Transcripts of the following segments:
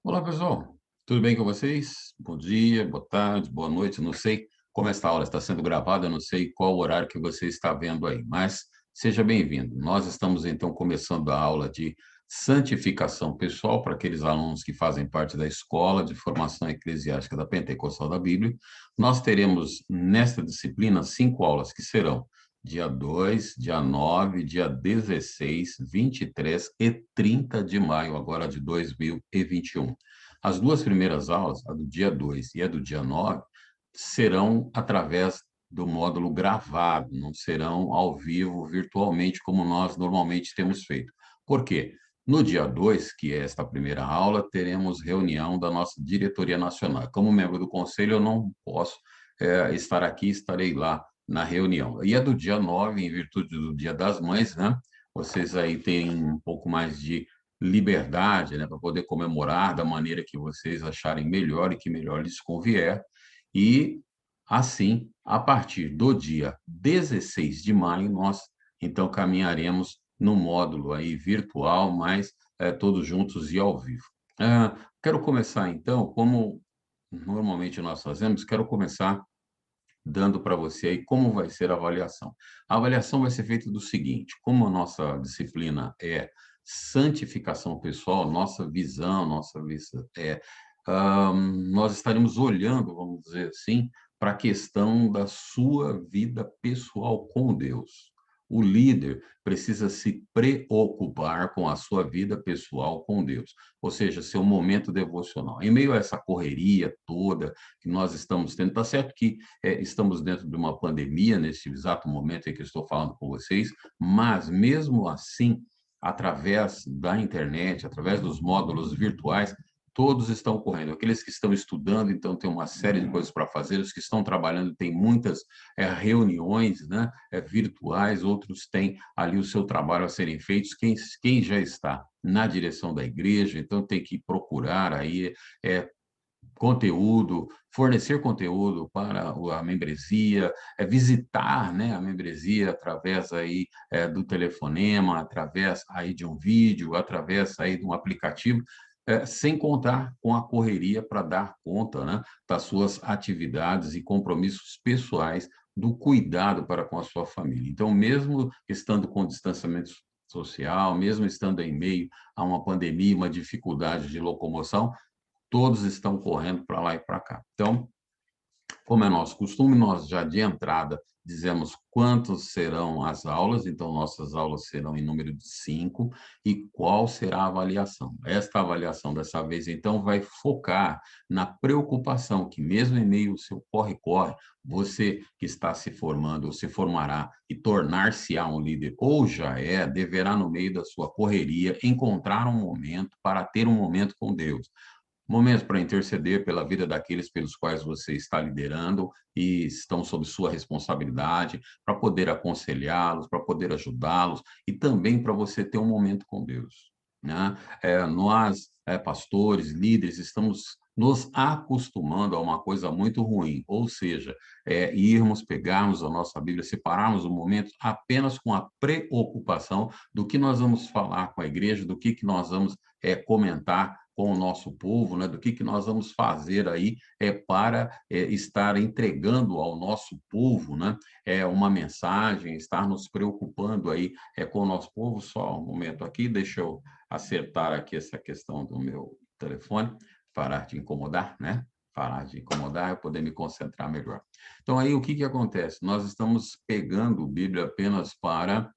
Olá, pessoal. Tudo bem com vocês? Bom dia, boa tarde, boa noite. Não sei como esta aula está sendo gravada, eu não sei qual horário que você está vendo aí, mas seja bem-vindo. Nós estamos, então, começando a aula de santificação pessoal para aqueles alunos que fazem parte da Escola de Formação Eclesiástica da Pentecostal da Bíblia. Nós teremos, nesta disciplina, 5 aulas que serão dia 2, dia 9, dia 16, 23 e 30 de maio, agora de 2021. As duas primeiras aulas, a do dia 2 e a do dia 9, serão através do módulo gravado, não serão ao vivo, virtualmente, como nós normalmente temos feito. Por quê? No dia 2, que é esta primeira aula, teremos reunião da nossa diretoria nacional. Como membro do conselho, eu não posso estar aqui, estarei lá na reunião. E a do dia 9, em virtude do Dia das Mães, né? Vocês aí têm um pouco mais de liberdade, né, para poder comemorar da maneira que vocês acharem melhor e que melhor lhes convier. E, assim, a partir do dia 16 de maio, nós, então, caminharemos no módulo aí virtual, mas todos juntos e ao vivo. Quero começar, então, como normalmente nós fazemos, quero começar dando para você aí como vai ser a avaliação. A avaliação vai ser feita do seguinte: como a nossa disciplina é santificação pessoal, nossa visão nós estaremos olhando, vamos dizer assim, para a questão da sua vida pessoal com Deus. O líder precisa se preocupar com a sua vida pessoal com Deus, ou seja, seu momento devocional. Em meio a essa correria toda que nós estamos tendo, está certo que estamos dentro de uma pandemia, nesse exato momento em que eu estou falando com vocês, mas mesmo assim, através da internet, através dos módulos virtuais, todos estão correndo. Aqueles que estão estudando, então, tem uma série de coisas para fazer. Os que estão trabalhando têm muitas reuniões, né, virtuais. Outros têm ali o seu trabalho a serem feitos. Quem já está na direção da igreja, então tem que procurar aí conteúdo, fornecer conteúdo para a membresia, visitar, né, a membresia através aí do telefonema, através aí de um vídeo, através aí de um aplicativo, sem contar com a correria para dar conta, né, das suas atividades e compromissos pessoais, do cuidado para com a sua família. Então, mesmo estando com distanciamento social, mesmo estando em meio a uma pandemia, uma dificuldade de locomoção, todos estão correndo para lá e para cá. Então, como é nosso costume, nós já de entrada dizemos quantas serão as aulas, então nossas aulas serão em número de 5, e qual será a avaliação. Esta avaliação, dessa vez, então, vai focar na preocupação que, mesmo em meio ao seu corre-corre, você que está se formando, ou se formará e tornar-se-á um líder, ou já é, deverá, no meio da sua correria, encontrar um momento para ter um momento com Deus. Momento para interceder pela vida daqueles pelos quais você está liderando e estão sob sua responsabilidade, para poder aconselhá-los, para poder ajudá-los e também para você ter um momento com Deus, né? Nós, pastores, líderes, estamos nos acostumando a uma coisa muito ruim, ou seja, pegarmos a nossa Bíblia, separarmos o momento apenas com a preocupação do que nós vamos falar com a igreja, do que nós vamos comentar com o nosso povo, né, do que nós vamos fazer aí para estar entregando ao nosso povo, né, uma mensagem, estar nos preocupando aí com o nosso povo. Só um momento aqui, deixa eu acertar aqui essa questão do meu telefone, parar de incomodar, né? Parar de incomodar, eu poder me concentrar melhor. Então, aí, o que acontece? Nós estamos pegando Bíblia apenas para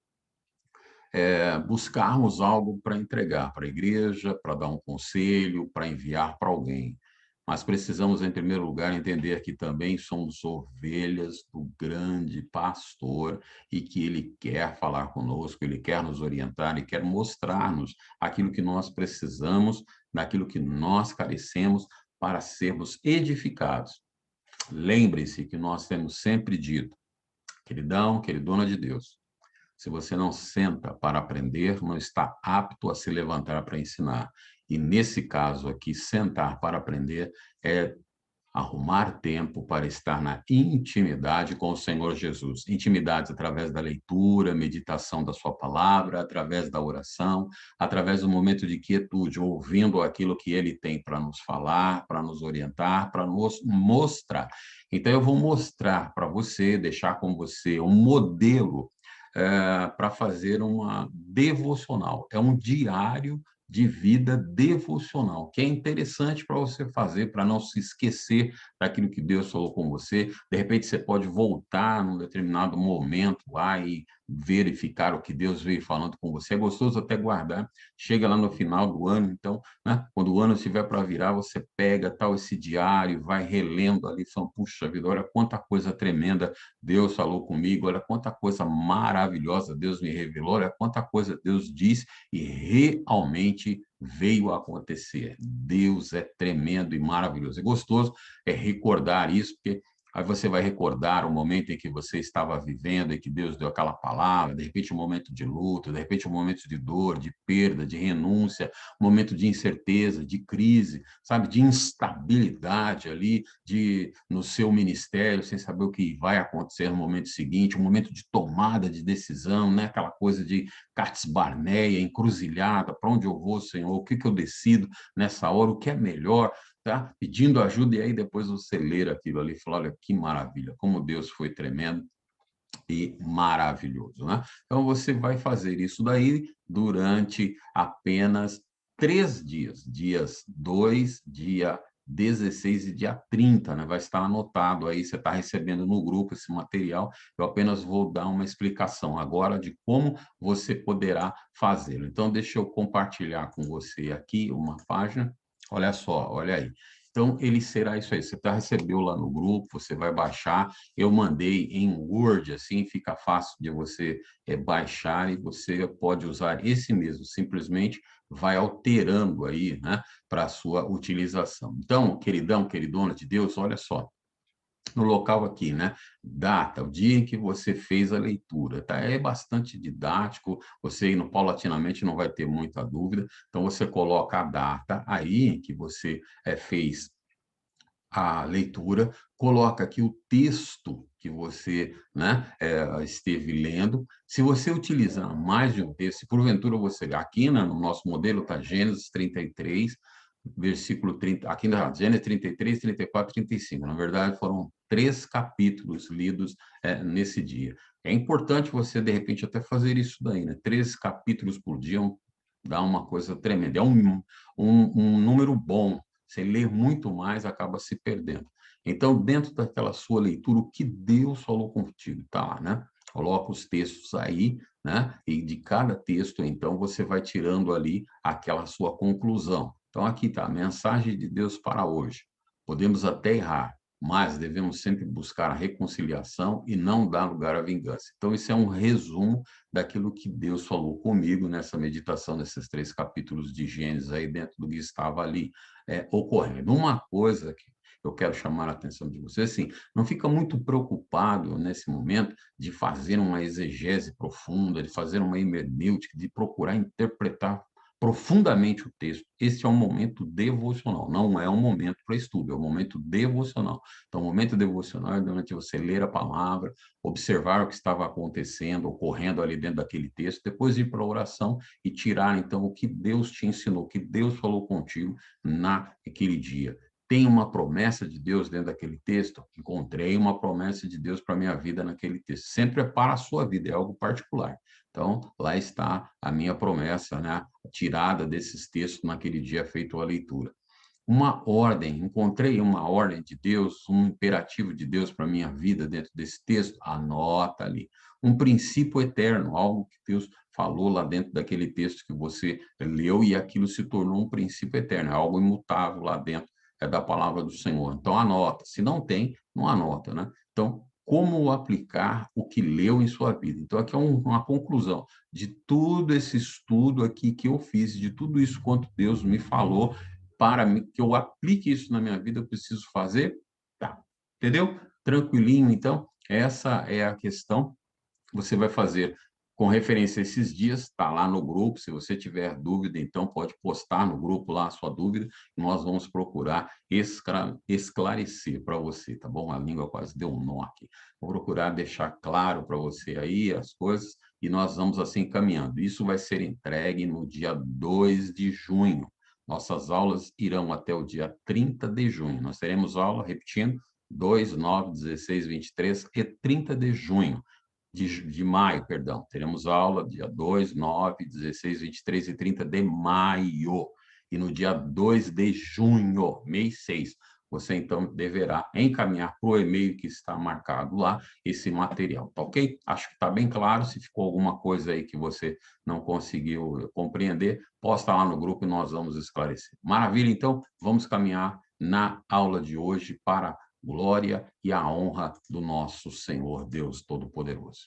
buscarmos algo para entregar para a igreja, para dar um conselho, para enviar para alguém. Mas precisamos, em primeiro lugar, entender que também somos ovelhas do grande pastor e que ele quer falar conosco, ele quer nos orientar, ele quer mostrar-nos aquilo que nós precisamos, daquilo que nós carecemos para sermos edificados. Lembre-se que nós temos sempre dito, queridão, queridona de Deus, se você não senta para aprender, não está apto a se levantar para ensinar. E nesse caso aqui, sentar para aprender é arrumar tempo para estar na intimidade com o Senhor Jesus. Intimidade através da leitura, meditação da sua palavra, através da oração, através do momento de quietude, ouvindo aquilo que ele tem para nos falar, para nos orientar, para nos mostrar. Então, eu vou mostrar para você, deixar com você um modelo para fazer uma devocional. É um diário de vida devocional, que é interessante para você fazer, para não se esquecer daquilo que Deus falou com você. De repente, você pode voltar num determinado momento lá e verificar o que Deus veio falando com você. É gostoso até guardar. Chega lá no final do ano, então, né, quando o ano estiver para virar, você pega tal esse diário, vai relendo ali, são, puxa vida, olha quanta coisa tremenda Deus falou comigo, olha quanta coisa maravilhosa Deus me revelou, olha quanta coisa Deus disse e realmente veio a acontecer. Deus é tremendo e maravilhoso. É gostoso recordar isso, porque aí você vai recordar o momento em que você estava vivendo e que Deus deu aquela palavra, de repente um momento de luto, de repente um momento de dor, de perda, de renúncia, um momento de incerteza, de crise, sabe, de instabilidade ali, de no seu ministério, sem saber o que vai acontecer no momento seguinte, um momento de tomada de decisão, né? Aquela coisa de Cats Barneia, encruzilhada, para onde eu vou, Senhor? O que que eu decido nessa hora? O que é melhor? Tá? Pedindo ajuda, e aí depois você ler aquilo ali e falar, olha que maravilha, como Deus foi tremendo e maravilhoso, né? Então, você vai fazer isso daí durante apenas 3 dias, dias 2, dia 16 e dia 30, né? Vai estar anotado aí, você está recebendo no grupo esse material, eu apenas vou dar uma explicação agora de como você poderá fazê-lo. Então, deixa eu compartilhar com você aqui uma página, olha só, olha aí. Então, ele será isso aí, você recebeu lá no grupo, você vai baixar, eu mandei em Word, assim, fica fácil de você baixar e você pode usar esse mesmo, simplesmente vai alterando aí, né, para a sua utilização. Então, queridão, queridona de Deus, olha só, no local aqui, né? Data, o dia em que você fez a leitura, tá? É bastante didático, você indo paulatinamente não vai ter muita dúvida, então você coloca a data aí em que você fez a leitura, coloca aqui o texto que você, né, esteve lendo. Se você utilizar mais de um texto, se porventura você, aqui, né, no nosso modelo está Gênesis 33, versículo 30, aqui na Gênesis 33, 34, 35. Na verdade, foram 3 capítulos lidos nesse dia. É importante você, de repente, até fazer isso daí, né? 3 capítulos por dia dá uma coisa tremenda. É um número bom. Você lê muito mais, acaba se perdendo. Então, dentro daquela sua leitura, o que Deus falou contigo, tá lá, né? Coloca os textos aí, né? E de cada texto, então, você vai tirando ali aquela sua conclusão. Então, aqui está a mensagem de Deus para hoje. Podemos até errar, mas devemos sempre buscar a reconciliação e não dar lugar à vingança. Então, isso é um resumo daquilo que Deus falou comigo nessa meditação, nesses 3 capítulos de Gênesis aí dentro do que estava ali ocorrendo. Uma coisa que eu quero chamar a atenção de vocês, assim, não fica muito preocupado nesse momento de fazer uma exegese profunda, de fazer uma hermenêutica, de procurar interpretar profundamente o texto. Esse é um momento devocional, não é um momento para estudo, é um momento devocional. Então, o momento devocional é durante você ler a palavra, observar o que estava acontecendo, ocorrendo ali dentro daquele texto, depois ir para a oração e tirar, então, o que Deus te ensinou, o que Deus falou contigo naquele dia. Tem uma promessa de Deus dentro daquele texto? Encontrei uma promessa de Deus para a minha vida naquele texto. Sempre é para a sua vida, é algo particular. Então, lá está a minha promessa, né? Tirada desses textos naquele dia feito a leitura. Uma ordem, encontrei uma ordem de Deus, um imperativo de Deus para a minha vida dentro desse texto, anota ali. Um princípio eterno, algo que Deus falou lá dentro daquele texto que você leu e aquilo se tornou um princípio eterno, algo imutável lá dentro da palavra do Senhor. Então, anota. Se não tem, não anota, né? Então, como aplicar o que leu em sua vida? Então, aqui é uma conclusão de todo esse estudo aqui que eu fiz, de tudo isso quanto Deus me falou, para que eu aplique isso na minha vida, eu preciso fazer? Tá. Entendeu? Tranquilinho, então, essa é a questão. Você vai fazer Com referência a esses dias, está lá no grupo. Se você tiver dúvida, então pode postar no grupo lá a sua dúvida, e nós vamos procurar esclarecer para você, tá bom? A língua quase deu um nó aqui. Vou procurar deixar claro para você aí as coisas, e nós vamos assim caminhando. Isso vai ser entregue no dia 2 de junho. Nossas aulas irão até o dia 30 de junho. Nós teremos aula, repetindo, 2, 9, 16, 23 e 30 de junho. De maio, perdão. Teremos aula dia 2, 9, 16, 23 e 30 de maio. E no dia 2 de junho, mês 6, você então deverá encaminhar para o e-mail que está marcado lá esse material, tá ok? Acho que está bem claro. Se ficou alguma coisa aí que você não conseguiu compreender, posta lá no grupo e nós vamos esclarecer. Maravilha, então, vamos caminhar na aula de hoje para glória e a honra do nosso Senhor Deus Todo-Poderoso.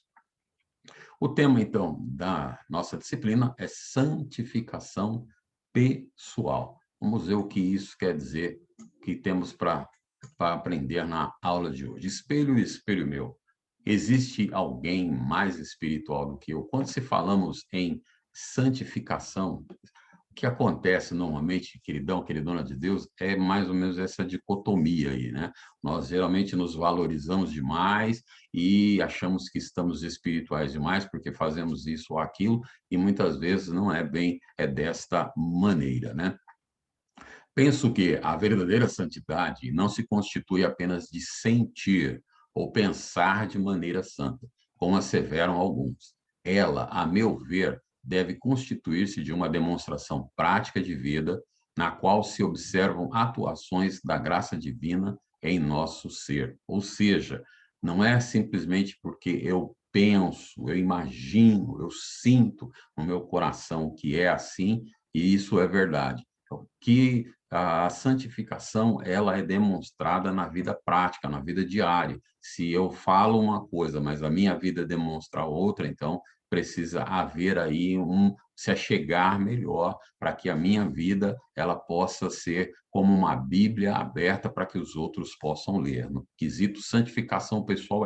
O tema, então, da nossa disciplina é santificação pessoal. Vamos ver o que isso quer dizer, que temos para aprender na aula de hoje. Espelho, espelho meu, existe alguém mais espiritual do que eu? Quando se falamos em santificação, o que acontece normalmente, queridão, queridona de Deus, é mais ou menos essa dicotomia aí, né? Nós geralmente nos valorizamos demais e achamos que estamos espirituais demais porque fazemos isso ou aquilo, e muitas vezes não é bem desta maneira, né? Penso que a verdadeira santidade não se constitui apenas de sentir ou pensar de maneira santa, como asseveram alguns. Ela, a meu ver, deve constituir-se de uma demonstração prática de vida, na qual se observam atuações da graça divina em nosso ser. Ou seja, não é simplesmente porque eu penso, eu imagino, eu sinto no meu coração que é assim, e isso é verdade. Que a santificação ela é demonstrada na vida prática, na vida diária. Se eu falo uma coisa, mas a minha vida demonstra outra, então precisa haver aí se achegar melhor para que a minha vida ela possa ser como uma Bíblia aberta para que os outros possam ler. No quesito santificação pessoal,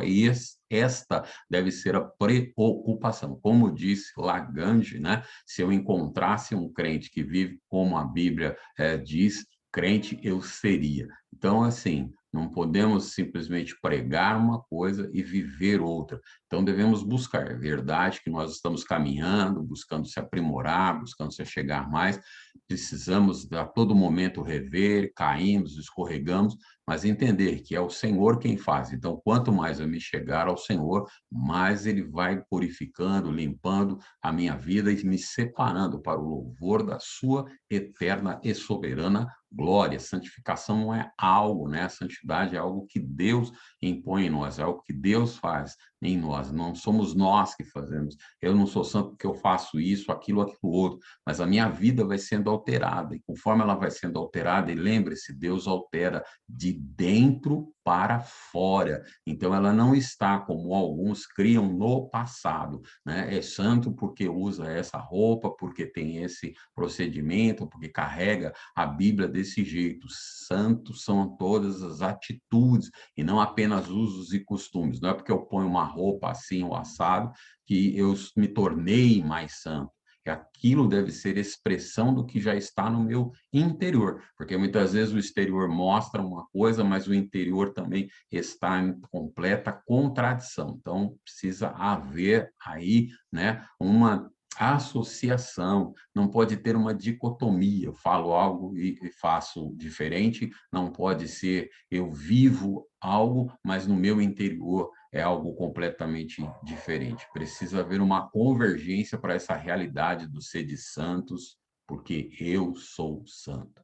esta deve ser a preocupação. Como disse Lagrange, né? Se eu encontrasse um crente que vive como a Bíblia diz, crente eu seria. Então, assim, não podemos simplesmente pregar uma coisa e viver outra. Então, devemos buscar. É verdade que nós estamos caminhando, buscando se aprimorar, buscando se chegar mais. Precisamos a todo momento rever, caímos, escorregamos, mas entender que é o Senhor quem faz. Então, quanto mais eu me chegar ao Senhor, mais Ele vai purificando, limpando a minha vida e me separando para o louvor da sua eterna e soberana glória. Santificação não é algo, né? A santidade é algo que Deus impõe em nós, é algo que Deus faz em nós. Não somos nós que fazemos. Eu não sou santo porque eu faço isso, aquilo outro, mas a minha vida vai sendo alterada, e conforme ela vai sendo alterada, e lembre-se, Deus altera de dentro para fora. Então, ela não está, como alguns criam, no passado, né? É santo porque usa essa roupa, porque tem esse procedimento, porque carrega a Bíblia desse jeito. Santos são todas as atitudes, e não apenas usos e costumes. Não é porque eu ponho uma roupa assim ou assado que eu me tornei mais santo. Aquilo deve ser expressão do que já está no meu interior, porque muitas vezes o exterior mostra uma coisa, mas o interior também está em completa contradição. Então, precisa haver aí, né, uma associação, não pode ter uma dicotomia, eu falo algo e faço diferente, não pode ser eu vivo algo, mas no meu interior é algo completamente diferente. Precisa haver uma convergência para essa realidade do ser de santos, porque eu sou santo.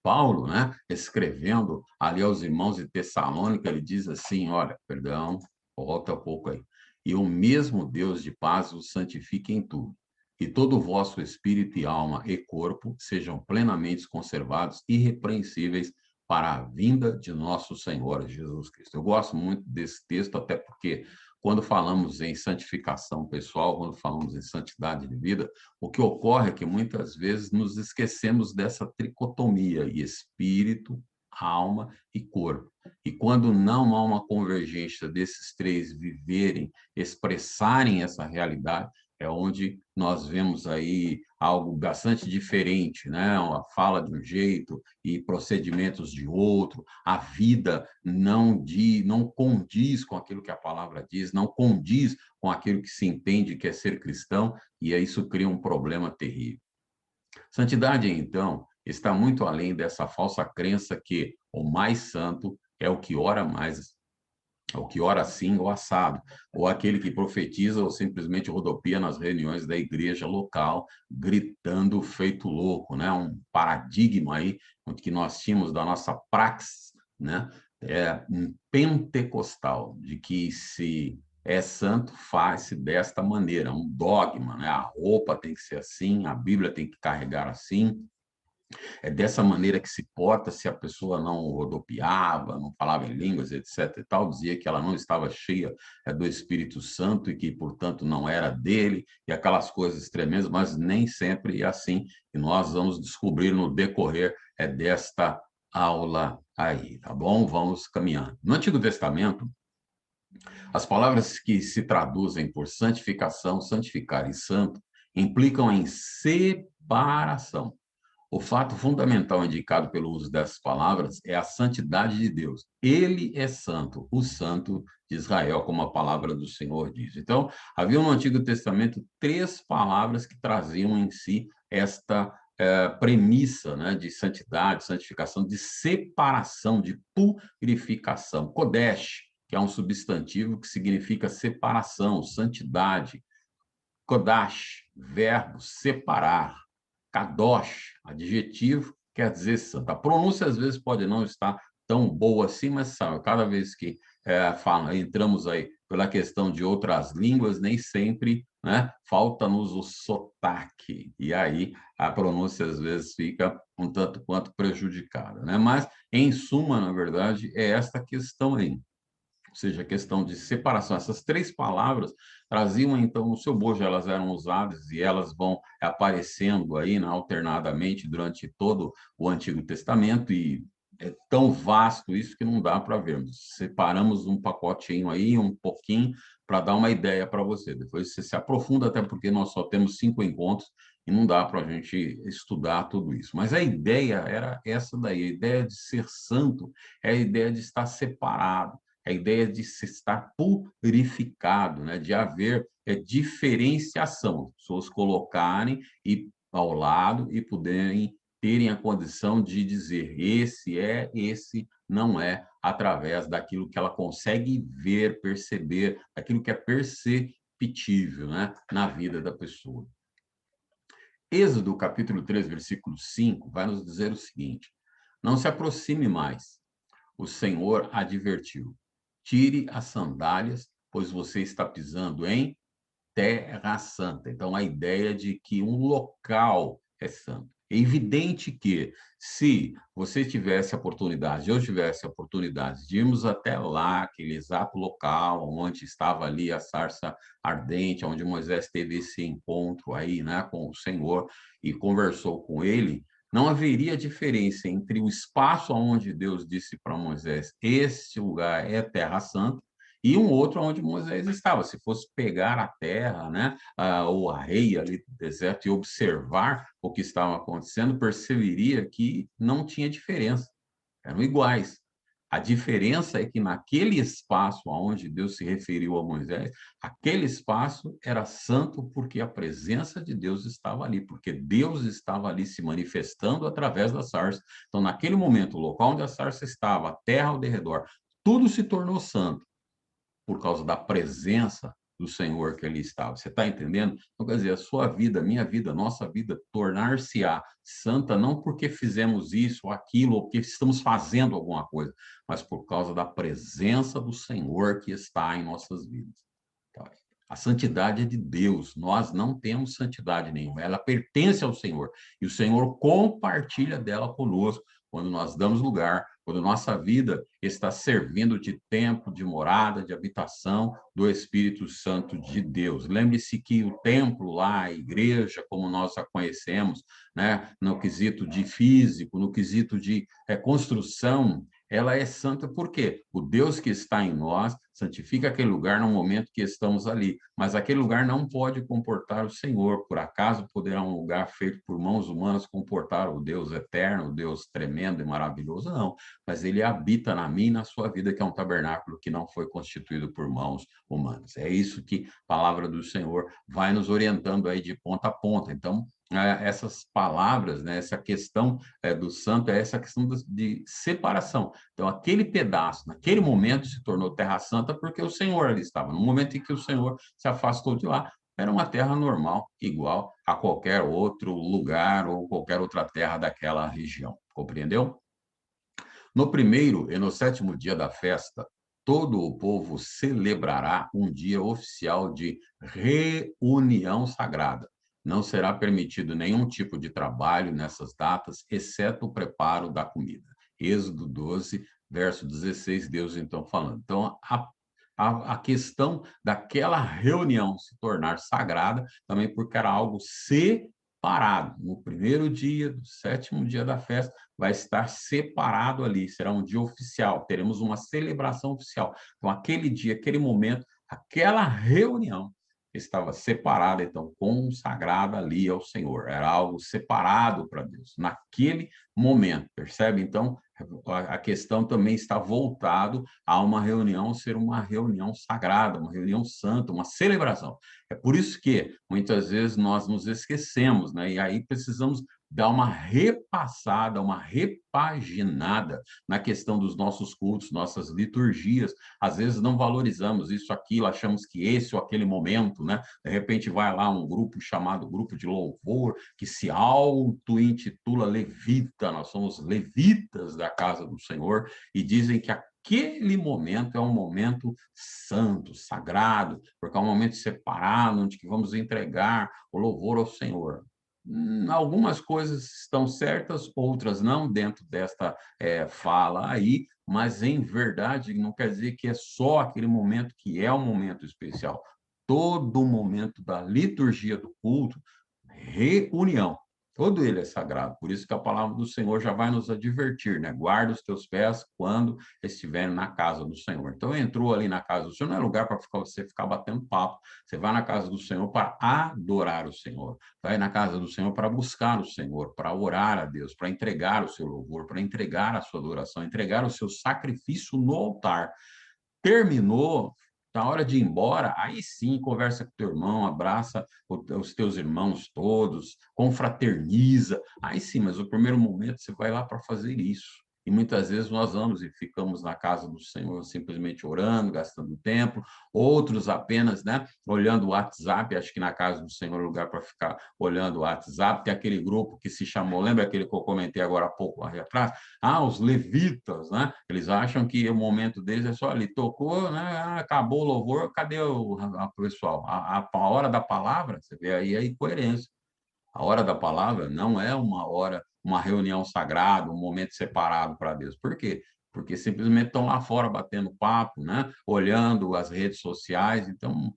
Paulo, né, escrevendo ali aos irmãos de Tessalônica, ele diz assim, olha, perdão, volta um pouco aí. E o mesmo Deus de paz os santifique em tudo, e todo o vosso espírito e alma e corpo sejam plenamente conservados, irrepreensíveis para a vinda de nosso Senhor Jesus Cristo. Eu gosto muito desse texto, até porque quando falamos em santificação pessoal, quando falamos em santidade de vida, o que ocorre é que muitas vezes nos esquecemos dessa tricotomia, e espírito, alma e corpo. E quando não há uma convergência desses três viverem, expressarem essa realidade, é onde nós vemos aí algo bastante diferente, né? Uma fala de um jeito e procedimentos de outro, a vida não condiz com aquilo que a palavra diz, não condiz com aquilo que se entende que é ser cristão, e isso cria um problema terrível. Santidade, então, está muito além dessa falsa crença que o mais santo é o que ora mais, ou que ora assim ou assado, ou aquele que profetiza ou simplesmente rodopia nas reuniões da igreja local, gritando feito louco, né? Um paradigma aí que nós tínhamos da nossa praxis, né? É um pentecostal, de que se é santo, faz-se desta maneira, um dogma, né? A roupa tem que ser assim, a Bíblia tem que carregar assim, é dessa maneira que se porta se a pessoa não rodopiava, não falava em línguas, etc. e tal, dizia que ela não estava cheia do Espírito Santo e que, portanto, não era dele, e aquelas coisas tremendas, mas nem sempre é assim, e nós vamos descobrir no decorrer desta aula aí, tá bom? Vamos caminhando. No Antigo Testamento, as palavras que se traduzem por santificação, santificar e santo, implicam em separação. O fato fundamental indicado pelo uso dessas palavras é a santidade de Deus. Ele é santo, o santo de Israel, como a palavra do Senhor diz. Então, havia no Antigo Testamento três palavras que traziam em si esta premissa, né, de santidade, santificação, de separação, de purificação. Kodesh, que é um substantivo que significa separação, santidade. Kodash, verbo, separar. Kadosh, adjetivo, quer dizer santo. A pronúncia, às vezes, pode não estar tão boa assim, mas sabe, cada vez que entramos aí pela questão de outras línguas, nem sempre, né, falta-nos o sotaque. E aí a pronúncia, às vezes, fica um tanto quanto prejudicada, né? Mas, em suma, na verdade, é esta questão aí. Ou seja, a questão de separação. Essas três palavras traziam, então, no seu bojo, elas eram usadas e elas vão aparecendo aí, né, alternadamente durante todo o Antigo Testamento, e é tão vasto isso que não dá para vermos. Separamos um pacotinho aí, um pouquinho, para dar uma ideia para você. Depois você se aprofunda, até porque nós só temos 5 encontros e não dá para a gente estudar tudo isso. Mas a ideia era essa daí, a ideia de ser santo é a ideia de estar separado, a ideia de se estar purificado, né? De haver diferenciação, as pessoas colocarem ao lado e poderem terem a condição de dizer esse não é, através daquilo que ela consegue ver, perceber, aquilo que é perceptível, né? Na vida da pessoa. Êxodo, capítulo 3, versículo 5, vai nos dizer o seguinte: não se aproxime mais, o Senhor advertiu. Tire as sandálias, pois você está pisando em terra santa. Então, a ideia de que um local é santo. É evidente que, se você tivesse a oportunidade, eu tivesse a oportunidade de irmos até lá, aquele exato local onde estava ali a sarça ardente, onde Moisés teve esse encontro aí, né, com o Senhor e conversou com ele, não haveria diferença entre o espaço onde Deus disse para Moisés, este lugar é terra santa, e um outro onde Moisés estava. Se fosse pegar a terra, né, ou a areia ali do deserto e observar o que estava acontecendo, perceberia que não tinha diferença, eram iguais. A diferença é que naquele espaço onde Deus se referiu a Moisés, aquele espaço era santo porque a presença de Deus estava ali, porque Deus estava ali se manifestando através da sarça. Então, naquele momento, o local onde a sarça estava, a terra ao redor, tudo se tornou santo por causa da presença do Senhor que ali estava. Você está entendendo? Então, quer dizer, a sua vida, a minha vida, a nossa vida, tornar-se-á santa não porque fizemos isso ou aquilo, ou porque estamos fazendo alguma coisa, mas por causa da presença do Senhor que está em nossas vidas. Tá? A santidade é de Deus, nós não temos santidade nenhuma, ela pertence ao Senhor, e o Senhor compartilha dela conosco, quando nós damos lugar, quando nossa vida está servindo de templo, de morada, de habitação do Espírito Santo de Deus. Lembre-se que o templo lá, a igreja, como nós a conhecemos, né, no quesito de físico, no quesito de construção, ela é santa por quê? O Deus que está em nós santifica aquele lugar no momento que estamos ali, mas aquele lugar não pode comportar o Senhor. Por acaso poderá um lugar feito por mãos humanas comportar o Deus eterno, o Deus tremendo e maravilhoso? Não, mas ele habita na minha e na sua vida, que é um tabernáculo que não foi constituído por mãos humanas. É isso que a palavra do Senhor vai nos orientando aí de ponta a ponta. Então, essas palavras, né, essa questão do santo é essa questão de separação. Então, aquele pedaço, naquele momento, se tornou terra santa porque o Senhor ali estava. No momento em que o Senhor se afastou de lá, era uma terra normal, igual a qualquer outro lugar ou qualquer outra terra daquela região. Compreendeu? No primeiro e no sétimo dia da festa, todo o povo celebrará um dia oficial de reunião sagrada. Não será permitido nenhum tipo de trabalho nessas datas, exceto o preparo da comida. Êxodo 12, verso 16, Deus então falando. Então, a questão daquela reunião se tornar sagrada, também porque era algo separado. No primeiro dia, do sétimo dia da festa, vai estar separado ali, será um dia oficial, teremos uma celebração oficial. Então, aquele dia, aquele momento, aquela reunião estava separada, então, consagrada ali ao Senhor. Era algo separado para Deus, naquele momento, percebe? Então, a questão também está voltado a uma reunião ser uma reunião sagrada, uma reunião santa, uma celebração. É por isso que, muitas vezes, nós nos esquecemos, né? E aí precisamos dar uma repassada, uma repaginada na questão dos nossos cultos, nossas liturgias. Às vezes não valorizamos isso, aquilo, achamos que esse ou aquele momento, né? De repente vai lá um grupo chamado Grupo de Louvor, que se auto-intitula Levita, nós somos levitas da casa do Senhor, e dizem que aquele momento é um momento santo, sagrado, porque é um momento separado, onde que vamos entregar o louvor ao Senhor. Algumas coisas estão certas, outras não, dentro desta fala aí, mas em verdade não quer dizer que é só aquele momento que é um momento especial. Todo momento da liturgia do culto, reunião, todo ele é sagrado. Por isso que a palavra do Senhor já vai nos advertir, né? Guarda os teus pés quando estiverem na casa do Senhor. Então, entrou ali na casa do Senhor, não é lugar para você ficar batendo papo. Você vai na casa do Senhor para adorar o Senhor. Vai na casa do Senhor para buscar o Senhor, para orar a Deus, para entregar o seu louvor, para entregar a sua adoração, entregar o seu sacrifício no altar. Terminou, na hora de ir embora, aí sim, conversa com teu irmão, abraça os teus irmãos todos, confraterniza, aí sim, mas o primeiro momento você vai lá para fazer isso. E muitas vezes nós vamos e ficamos na casa do Senhor simplesmente orando, gastando tempo, outros apenas, né, olhando o WhatsApp. Acho que na casa do Senhor é lugar para ficar olhando o WhatsApp. Tem aquele grupo que se chamou, lembra aquele que eu comentei agora há pouco, ali atrás? Os levitas, né? Eles acham que o momento deles é só ali, tocou, né? Acabou o louvor, cadê o pessoal? A hora da palavra, você vê aí a incoerência. A hora da palavra não é uma hora, uma reunião sagrada, um momento separado para Deus. Por quê? Porque simplesmente estão lá fora batendo papo, né? Olhando as redes sociais. Então,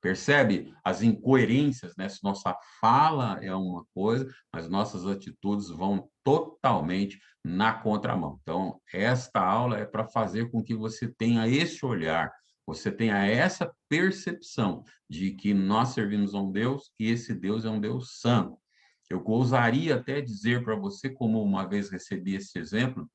percebe as incoerências, né? Se nossa fala é uma coisa, mas nossas atitudes vão totalmente na contramão. Então, esta aula é para fazer com que você tenha esse olhar, você tenha essa percepção de que nós servimos a um Deus e esse Deus é um Deus santo. Eu ousaria até dizer para você, como uma vez recebi esse exemplo,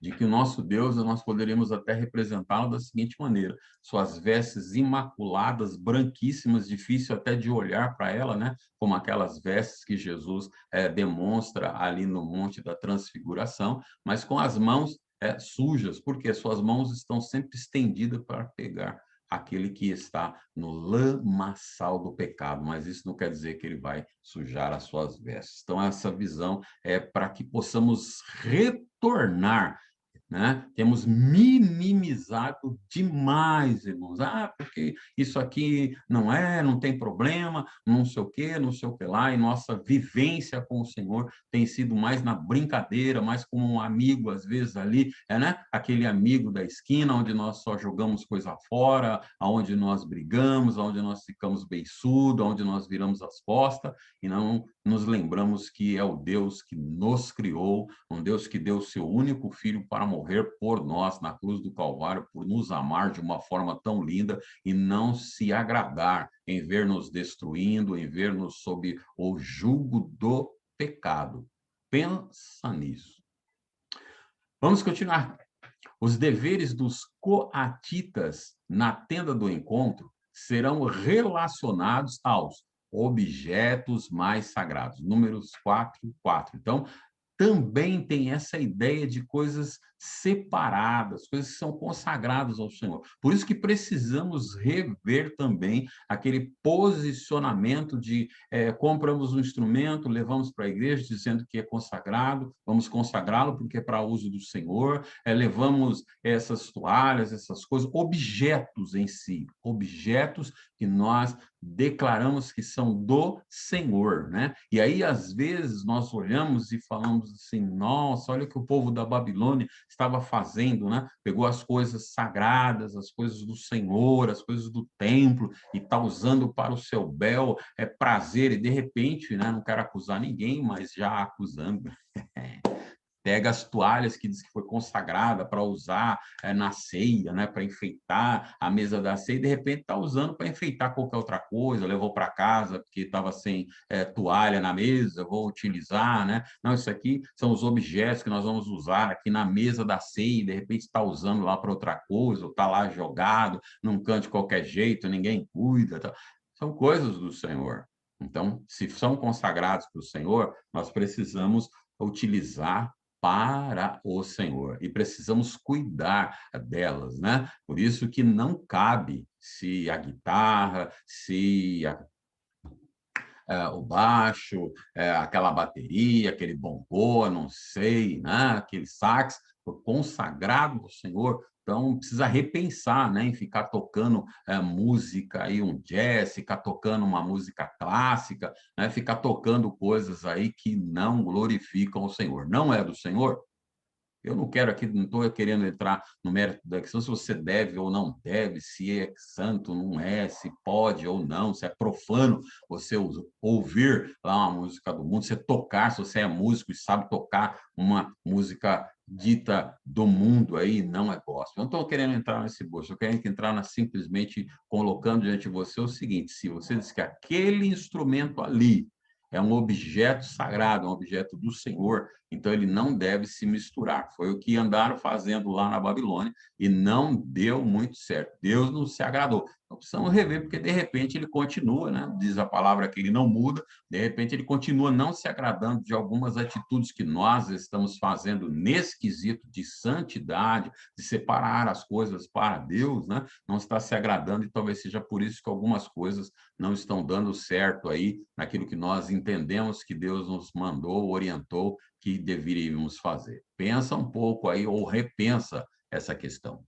de que o nosso Deus, nós poderíamos até representá-lo da seguinte maneira: suas vestes imaculadas, branquíssimas, difícil até de olhar para ela, né? Como aquelas vestes que Jesus demonstra ali no Monte da Transfiguração, mas com as mãos sujas, porque suas mãos estão sempre estendidas para pegar aquele que está no lamaçal do pecado, mas isso não quer dizer que ele vai sujar as suas vestes. Então, essa visão é para que possamos retornar né? Temos minimizado demais, irmãos. Porque isso aqui não tem problema, não sei o quê, não sei o que lá, e nossa vivência com o Senhor tem sido mais na brincadeira, mais como um amigo, às vezes, ali, né? Aquele amigo da esquina, onde nós só jogamos coisa fora, onde nós brigamos, onde nós ficamos beiçudos, onde nós viramos as costas, e não nos lembramos que é o Deus que nos criou, um Deus que deu o seu único filho para morrer por nós na cruz do Calvário, por nos amar de uma forma tão linda e não se agradar em ver nos destruindo, em ver nos sob o jugo do pecado. Pensa nisso. Vamos continuar. Os deveres dos coatitas na tenda do encontro serão relacionados aos objetos mais sagrados. Números 4:4. Então, também tem essa ideia de coisas separadas, coisas que são consagradas ao Senhor. Por isso que precisamos rever também aquele posicionamento de compramos um instrumento, levamos para a igreja dizendo que é consagrado, vamos consagrá-lo porque é para uso do Senhor, levamos essas toalhas, essas coisas, objetos em si, objetos que nós declaramos que são do Senhor, né? E aí, às vezes, nós olhamos e falamos assim, nossa, olha o que o povo da Babilônia estava fazendo, né? Pegou as coisas sagradas, as coisas do Senhor, as coisas do templo, e está usando para o seu bel prazer, e de repente, né? Não quero acusar ninguém, mas já acusando, pega as toalhas que diz que foi consagrada para usar na ceia, né, para enfeitar a mesa da ceia, e de repente está usando para enfeitar qualquer outra coisa, levou para casa porque estava sem toalha na mesa, vou utilizar, né? Não, isso aqui são os objetos que nós vamos usar aqui na mesa da ceia, e de repente está usando lá para outra coisa, ou está lá jogado num canto de qualquer jeito, ninguém cuida. Tá? São coisas do Senhor. Então, se são consagrados para o Senhor, nós precisamos utilizar para o Senhor e precisamos cuidar delas, né? Por isso que não cabe se a guitarra, se o baixo, aquela bateria, aquele bongô, não sei, né? Aquele sax, foi consagrado ao Senhor. Então, precisa repensar, né, em ficar tocando música aí, um jazz, ficar tocando uma música clássica, né, ficar tocando coisas aí que não glorificam o Senhor. Não é do Senhor? Eu não quero aqui, não estou querendo entrar no mérito da questão se você deve ou não deve, se é santo, não é, se pode ou não, se é profano você ouvir lá uma música do mundo, você tocar, se você é músico e sabe tocar uma música dita do mundo aí, não é gospel. Eu não estou querendo entrar nesse bolso, eu quero entrar simplesmente colocando diante de você o seguinte: se você diz que aquele instrumento ali é um objeto sagrado, um objeto do Senhor, então ele não deve se misturar. Foi o que andaram fazendo lá na Babilônia e não deu muito certo. Deus não se agradou. Então precisamos rever, porque de repente ele continua, né? Diz a palavra que ele não muda, de repente ele continua não se agradando de algumas atitudes que nós estamos fazendo nesse quesito de santidade, de separar as coisas para Deus, né? Não está se agradando, e talvez seja por isso que algumas coisas não estão dando certo aí naquilo que nós entendemos que Deus nos mandou, orientou que deveríamos fazer. Pensa um pouco aí, ou repensa essa questão.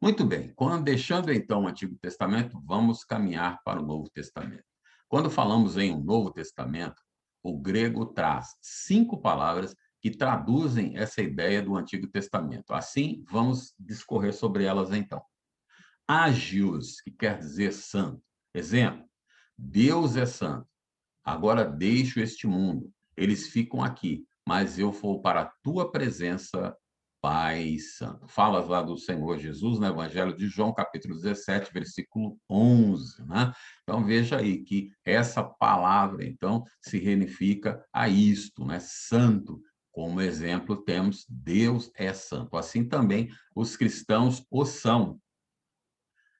Muito bem, deixando então o Antigo Testamento, vamos caminhar para o Novo Testamento. Quando falamos em um Novo Testamento, o grego traz 5 palavras que traduzem essa ideia do Antigo Testamento. Assim, vamos discorrer sobre elas então. Agios, que quer dizer santo. Exemplo, Deus é santo. Agora deixo este mundo. Eles ficam aqui, mas eu vou para a tua presença, Pai Santo. Falas lá do Senhor Jesus no Evangelho de João, capítulo 17, versículo 11, né? Então veja aí que essa palavra, então, se reifica a isto, né? Santo. Como exemplo, temos Deus é santo. Assim também os cristãos o são,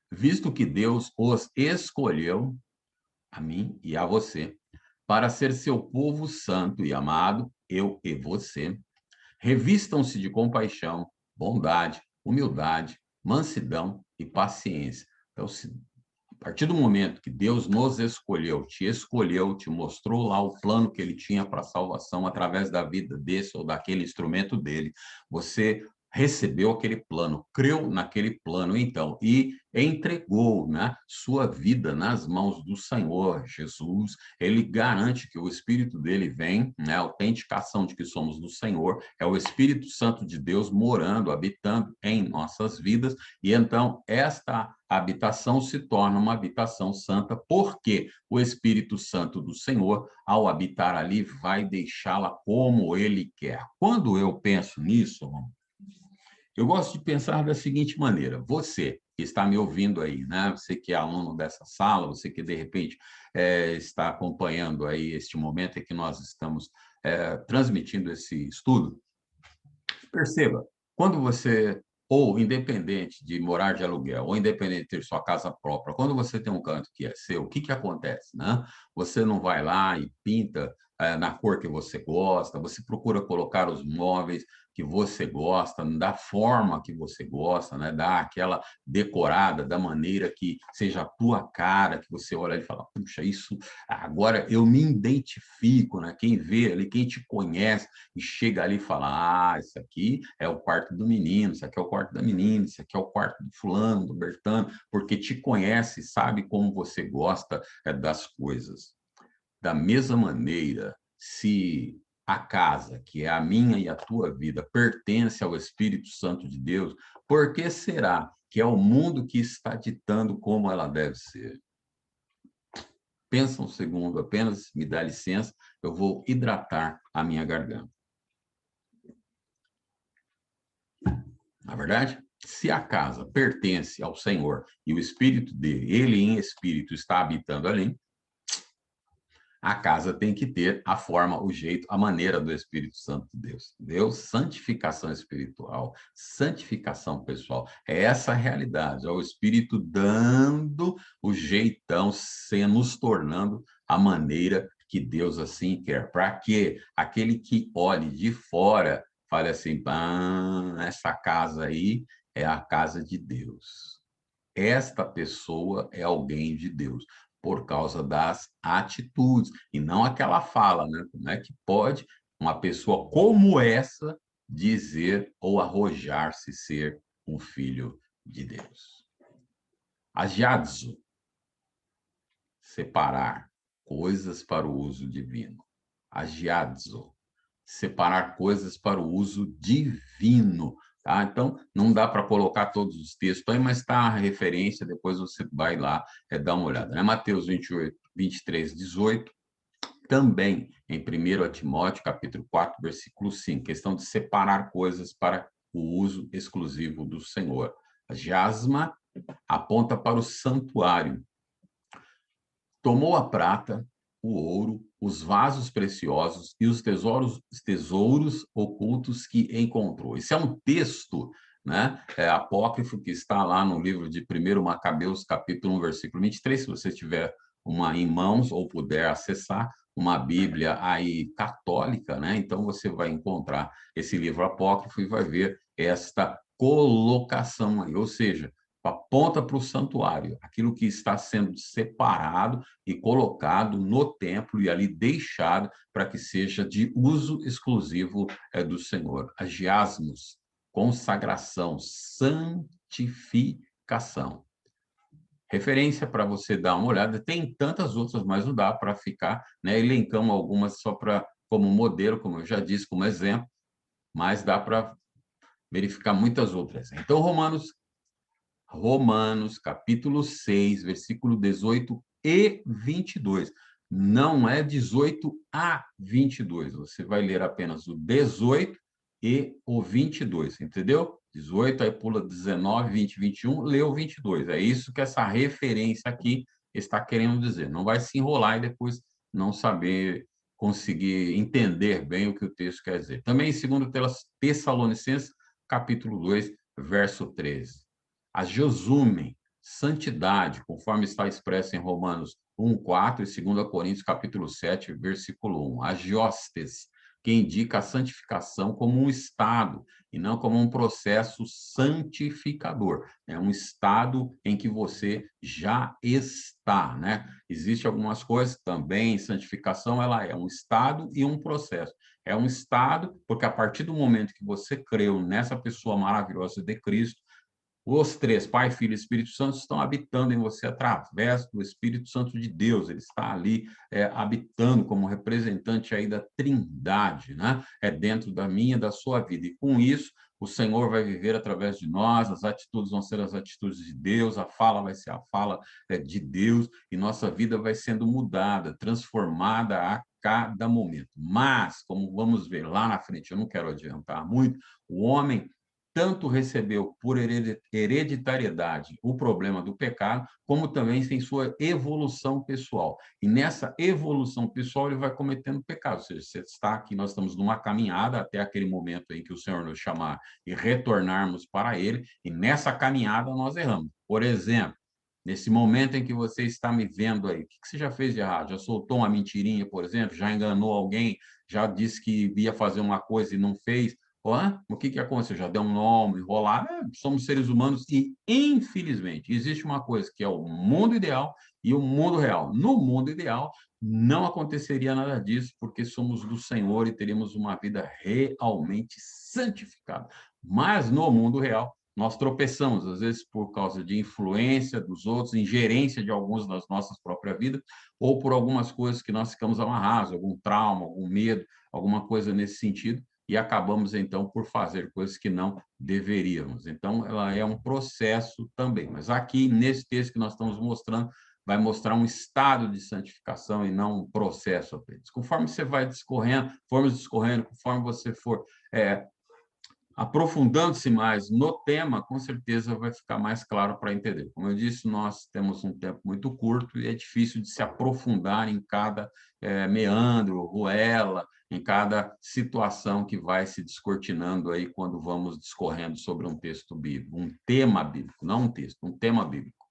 visto que Deus os escolheu, a mim e a você, para ser seu povo santo e amado, eu e você. Revistam-se de compaixão, bondade, humildade, mansidão e paciência. Então, a partir do momento que Deus nos escolheu, te mostrou lá o plano que ele tinha para a salvação através da vida desse ou daquele instrumento dele, você recebeu aquele plano, creu naquele plano, então, e entregou, né, sua vida nas mãos do Senhor Jesus. Ele garante que o Espírito dele vem, né, a autenticação de que somos do Senhor, é o Espírito Santo de Deus morando, habitando em nossas vidas, e então esta habitação se torna uma habitação santa, porque o Espírito Santo do Senhor, ao habitar ali, vai deixá-la como ele quer. Quando eu penso nisso, eu gosto de pensar da seguinte maneira: você que está me ouvindo aí, né? Você que é aluno dessa sala, você que de repente está acompanhando aí este momento em que nós estamos transmitindo esse estudo, perceba, quando você, ou independente de morar de aluguel, ou independente de ter sua casa própria, quando você tem um canto que é seu, o que que acontece, né? Você não vai lá e pinta na cor que você gosta, você procura colocar os móveis que você gosta, da forma que você gosta, né? Dar aquela decorada da maneira que seja a tua cara, que você olha e fala, puxa, isso agora eu me identifico, né? Quem vê ali, quem te conhece, e chega ali e fala, isso aqui é o quarto do menino, isso aqui é o quarto da menina, isso aqui é o quarto do fulano, do Bertano, porque te conhece, sabe como você gosta das coisas. Da mesma maneira, se a casa, que é a minha e a tua vida, pertence ao Espírito Santo de Deus, por que será que é o mundo que está ditando como ela deve ser? Pensa um segundo, apenas me dá licença, eu vou hidratar a minha garganta. Na verdade, se a casa pertence ao Senhor e o Espírito dele, ele em espírito está habitando ali, a casa tem que ter a forma, o jeito, a maneira do Espírito Santo de Deus. Deus, santificação espiritual, santificação pessoal. É essa a realidade, é o Espírito dando o jeitão, nos tornando a maneira que Deus assim quer. Para que aquele que olhe de fora fale assim, essa casa aí é a casa de Deus. Esta pessoa é alguém de Deus, por causa das atitudes, e não aquela fala, né? Como é que pode uma pessoa como essa dizer ou arrojar-se ser um filho de Deus? Agiadzo, separar coisas para o uso divino. Agiadzo, separar coisas para o uso divino. Tá? Então, não dá para colocar todos os textos aí, mas está a referência, depois você vai lá dar uma olhada. Né? Mateus 28, 23, 18, também em 1 Timóteo, capítulo 4, versículo 5, questão de separar coisas para o uso exclusivo do Senhor. A jasma aponta para o santuário. Tomou a prata, o ouro, os vasos preciosos e os tesouros ocultos que encontrou. Esse é um texto, né, apócrifo que está lá no livro de 1 Macabeus, capítulo 1, versículo 23. Se você tiver uma em mãos ou puder acessar uma Bíblia aí católica, né, então você vai encontrar esse livro apócrifo e vai ver esta colocação aí, ou seja, aponta para o santuário, aquilo que está sendo separado e colocado no templo e ali deixado para que seja de uso exclusivo do Senhor. Agiasmos, consagração, santificação. Referência para você dar uma olhada, tem tantas outras, mas não dá para ficar, né? Elencamos algumas só para como modelo, como eu já disse, como exemplo, mas dá para verificar muitas outras. Então, Romanos, capítulo 6, versículo 18 e 22. Não é 18 a 22. Você vai ler apenas o 18 e o 22, entendeu? 18, aí pula 19, 20, 21, lê o 22. É isso que essa referência aqui está querendo dizer. Não vai se enrolar e depois não saber conseguir entender bem o que o texto quer dizer. Também em 2 Tessalonicenses, capítulo 2, verso 13. A Josume, santidade, conforme está expresso em Romanos 1:4 e 2 Coríntios capítulo 7, versículo 1. Agiostes, que indica a santificação como um estado e não como um processo santificador. É um estado em que você já está, né? Existem algumas coisas também, santificação, ela é um estado e um processo. É um estado, porque a partir do momento que você creu nessa pessoa maravilhosa de Cristo, os três, Pai, Filho e Espírito Santo, estão habitando em você através do Espírito Santo de Deus. Ele está ali habitando como representante aí da Trindade, né? É dentro da minha e da sua vida. E com isso, o Senhor vai viver através de nós, as atitudes vão ser as atitudes de Deus, a fala vai ser a fala de Deus, e nossa vida vai sendo mudada, transformada a cada momento. Mas, como vamos ver lá na frente, eu não quero adiantar muito, o homem tanto recebeu por hereditariedade o problema do pecado, como também tem sua evolução pessoal. E nessa evolução pessoal, ele vai cometendo pecado. Ou seja, você está aqui, nós estamos numa caminhada até aquele momento em que o Senhor nos chamar e retornarmos para Ele, e nessa caminhada nós erramos. Por exemplo, nesse momento em que você está me vendo aí, o que você já fez de errado? Já soltou uma mentirinha, por exemplo? Já enganou alguém? Já disse que ia fazer uma coisa e não fez? O que aconteceu? Já deu um nome, enrolar. Somos seres humanos e, infelizmente, existe uma coisa que é o mundo ideal e o mundo real. No mundo ideal, não aconteceria nada disso, porque somos do Senhor e teríamos uma vida realmente santificada. Mas, no mundo real, nós tropeçamos, às vezes por causa de influência dos outros, ingerência de alguns das nossas próprias vidas, ou por algumas coisas que nós ficamos amarrados, algum trauma, algum medo, alguma coisa nesse sentido, e acabamos, então, por fazer coisas que não deveríamos. Então, ela é um processo também. Mas aqui, nesse texto que nós estamos mostrando, vai mostrar um estado de santificação e não um processo apenas. Conforme você vai discorrendo, formos discorrendo, conforme você for aprofundando-se mais no tema, com certeza vai ficar mais claro para entender. Como eu disse, nós temos um tempo muito curto e é difícil de se aprofundar em cada meandro, ruela, em cada situação que vai se descortinando aí quando vamos discorrendo sobre um texto bíblico, um tema bíblico, não um texto, um tema bíblico.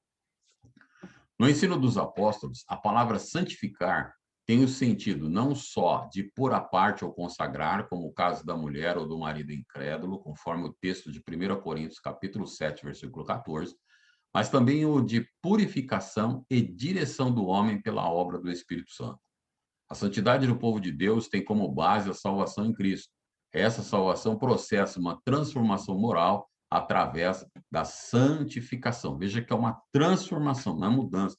No ensino dos apóstolos, a palavra santificar tem o sentido não só de pôr à parte ou consagrar, como o caso da mulher ou do marido incrédulo, conforme o texto de 1 Coríntios, capítulo 7, versículo 14, mas também o de purificação e direção do homem pela obra do Espírito Santo. A santidade do povo de Deus tem como base a salvação em Cristo. Essa salvação processa uma transformação moral através da santificação. Veja que é uma transformação, não é mudança.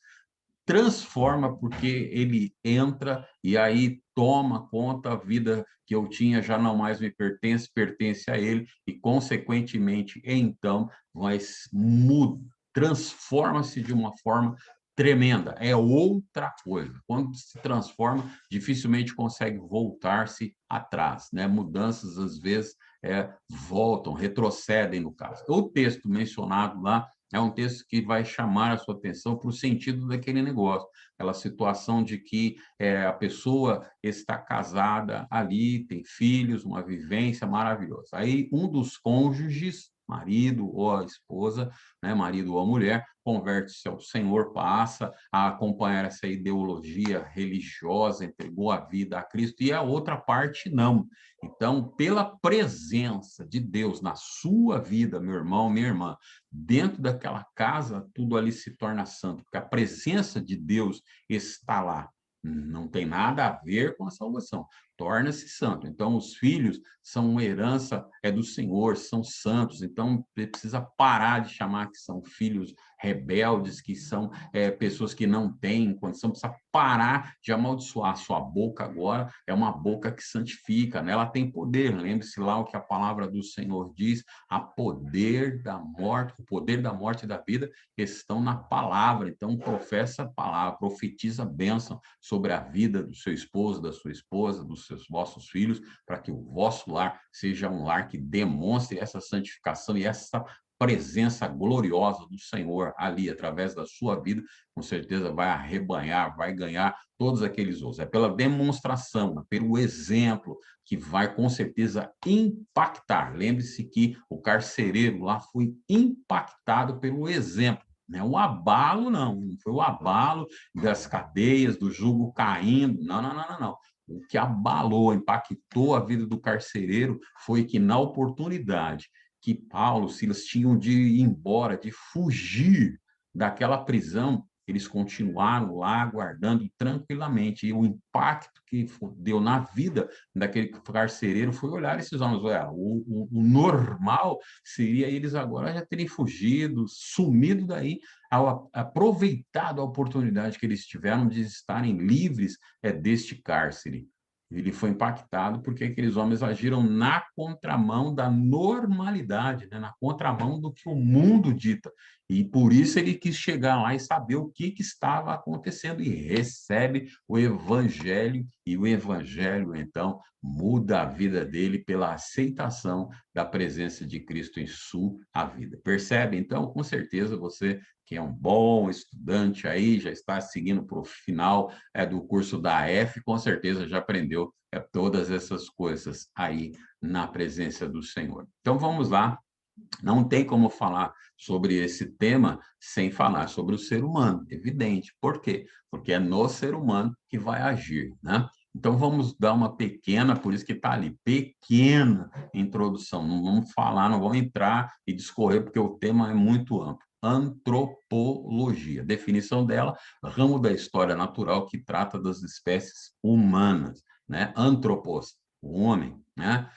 Transforma porque ele entra e aí toma conta, a vida que eu tinha já não mais me pertence, pertence a ele e, consequentemente, então, muda, transforma-se de uma forma tremenda, é outra coisa. Quando se transforma, dificilmente consegue voltar-se atrás, né? Mudanças, às vezes, voltam, retrocedem, no caso. O texto mencionado lá é um texto que vai chamar a sua atenção para o sentido daquele negócio, aquela situação de que a pessoa está casada ali, tem filhos, uma vivência maravilhosa. Aí um dos cônjuges, marido ou a esposa, né, marido ou a mulher, converte-se ao Senhor, passa a acompanhar essa ideologia religiosa, entregou a vida a Cristo, e a outra parte não. Então, pela presença de Deus na sua vida, meu irmão, minha irmã, dentro daquela casa, tudo ali se torna santo, porque a presença de Deus está lá. Não tem nada a ver com a salvação. Torna-se santo. Então, os filhos são uma herança do Senhor, são santos. Então, precisa parar de chamar que são filhos rebeldes, que são pessoas que não têm condição. Precisa parar de amaldiçoar. Sua boca agora é uma boca que santifica, né? Ela tem poder. Lembre-se lá o que a palavra do Senhor diz: a poder da morte, o poder da morte e da vida estão na palavra. Então, professa a palavra, profetiza a bênção sobre a vida do seu esposo, da sua esposa, dos seus vossos filhos, para que o vosso lar seja um lar que demonstre essa santificação e essa presença gloriosa do Senhor ali, através da sua vida, com certeza vai arrebanhar, vai ganhar todos aqueles outros. É pela demonstração, pelo exemplo, que vai, com certeza, impactar. Lembre-se que o carcereiro lá foi impactado pelo exemplo. Não é o abalo, não foi o abalo das cadeias, do jugo caindo, não, não, não, não, não. O que abalou, impactou a vida do carcereiro foi que, na oportunidade que Paulo, Silas tinham de ir embora, de fugir daquela prisão, eles continuaram lá aguardando tranquilamente. E o impacto que deu na vida daquele carcereiro foi olhar esses homens. Olha, o normal seria eles agora já terem fugido, sumido daí, ao aproveitado a oportunidade que eles tiveram de estarem livres deste cárcere. Ele foi impactado porque aqueles homens agiram na contramão da normalidade, né? Na contramão do que o mundo dita. E por isso ele quis chegar lá e saber o que estava acontecendo e recebe o evangelho, e o evangelho, então, muda a vida dele pela aceitação da presença de Cristo em sua vida. Percebe? Então, com certeza, você que é um bom estudante aí, já está seguindo para o final do curso da AF, com certeza já aprendeu todas essas coisas aí na presença do Senhor. Então, vamos lá. Não tem como falar sobre esse tema sem falar sobre o ser humano, evidente. Por quê? Porque é no ser humano que vai agir, né? Então, vamos dar uma pequena, por isso que está ali, pequena introdução. Não vamos falar, não vamos entrar e discorrer, porque o tema é muito amplo. Antropologia. Definição dela, ramo da história natural que trata das espécies humanas, né? Antropos, o homem, né?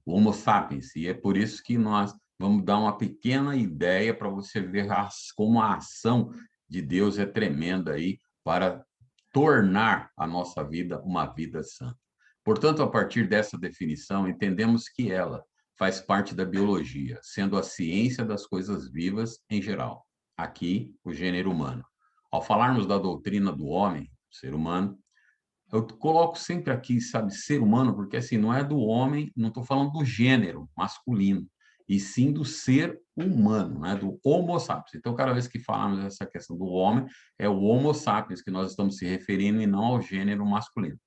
O Homo sapiens, e é por isso que nós vamos dar uma pequena ideia para você ver como a ação de Deus é tremenda aí para tornar a nossa vida uma vida santa. Portanto, a partir dessa definição, entendemos que ela faz parte da biologia, sendo a ciência das coisas vivas em geral. Aqui, o gênero humano. Ao falarmos da doutrina do homem, ser humano, eu coloco sempre aqui, sabe, ser humano, porque assim, não é do homem, não estou falando do gênero masculino, e sim do ser humano, né, do Homo sapiens. Então, cada vez que falamos essa questão do homem, é o Homo sapiens que nós estamos se referindo e não ao gênero masculino.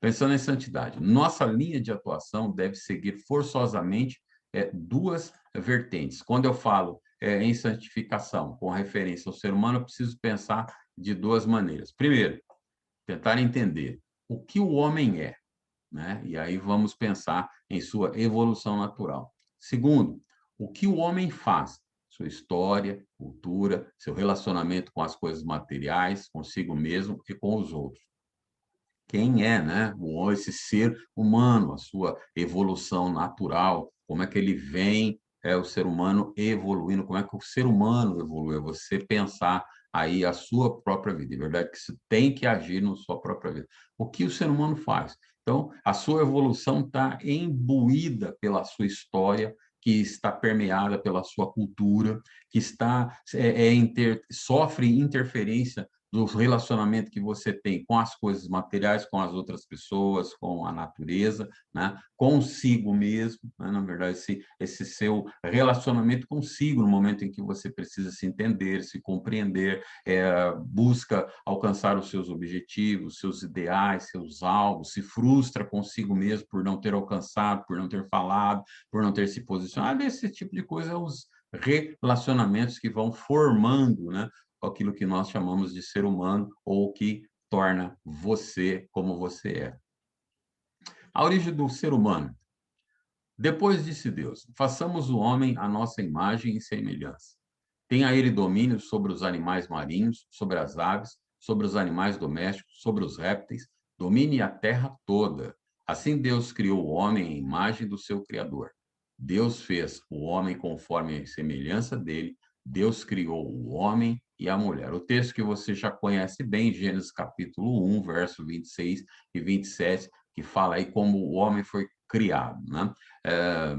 Pensando em santidade, nossa linha de atuação deve seguir forçosamente duas vertentes. Quando eu falo em santificação, com referência ao ser humano, eu preciso pensar de duas maneiras. Primeiro, tentar entender o que o homem é, né? E aí vamos pensar em sua evolução natural. Segundo, o que o homem faz, sua história, cultura, seu relacionamento com as coisas materiais, consigo mesmo e com os outros. Quem é, né? Esse ser humano, a sua evolução natural, como é que ele vem, o ser humano evoluindo, como é que o ser humano evolui, é você pensar aí a sua própria vida. É verdade que você tem que agir na sua própria vida. O que o ser humano faz? Então, a sua evolução está imbuída pela sua história, que está permeada pela sua cultura, que sofre interferência do relacionamento que você tem com as coisas materiais, com as outras pessoas, com a natureza, né? Consigo mesmo, né? Na verdade, esse seu relacionamento consigo, no momento em que você precisa se entender, se compreender, busca alcançar os seus objetivos, seus ideais, seus alvos, se frustra consigo mesmo por não ter alcançado, por não ter falado, por não ter se posicionado, esse tipo de coisa, os relacionamentos que vão formando, né, aquilo que nós chamamos de ser humano ou que torna você como você é. A origem do ser humano. Depois disse Deus: façamos o homem à nossa imagem e semelhança. Tenha ele domínio sobre os animais marinhos, sobre as aves, sobre os animais domésticos, sobre os répteis, domine a terra toda. Assim Deus criou o homem à imagem do seu Criador. Deus fez o homem conforme a semelhança dele, Deus criou o homem e a mulher. O texto que você já conhece bem, Gênesis capítulo 1, verso 26 e 27, que fala aí como o homem foi criado, né? É,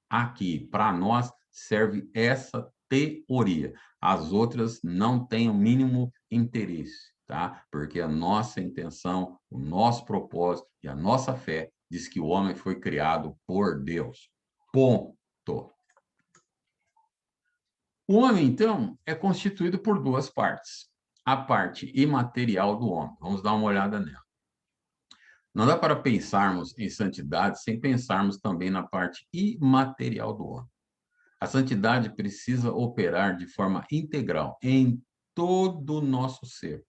aqui, para nós, serve essa teoria. As outras não têm o mínimo interesse, tá? Porque a nossa intenção, o nosso propósito e a nossa fé diz que o homem foi criado por Deus. Ponto. O homem, então, é constituído por duas partes. A parte imaterial do homem. Vamos dar uma olhada nela. Não dá para pensarmos em santidade sem pensarmos também na parte imaterial do homem. A santidade precisa operar de forma integral em todo o nosso ser.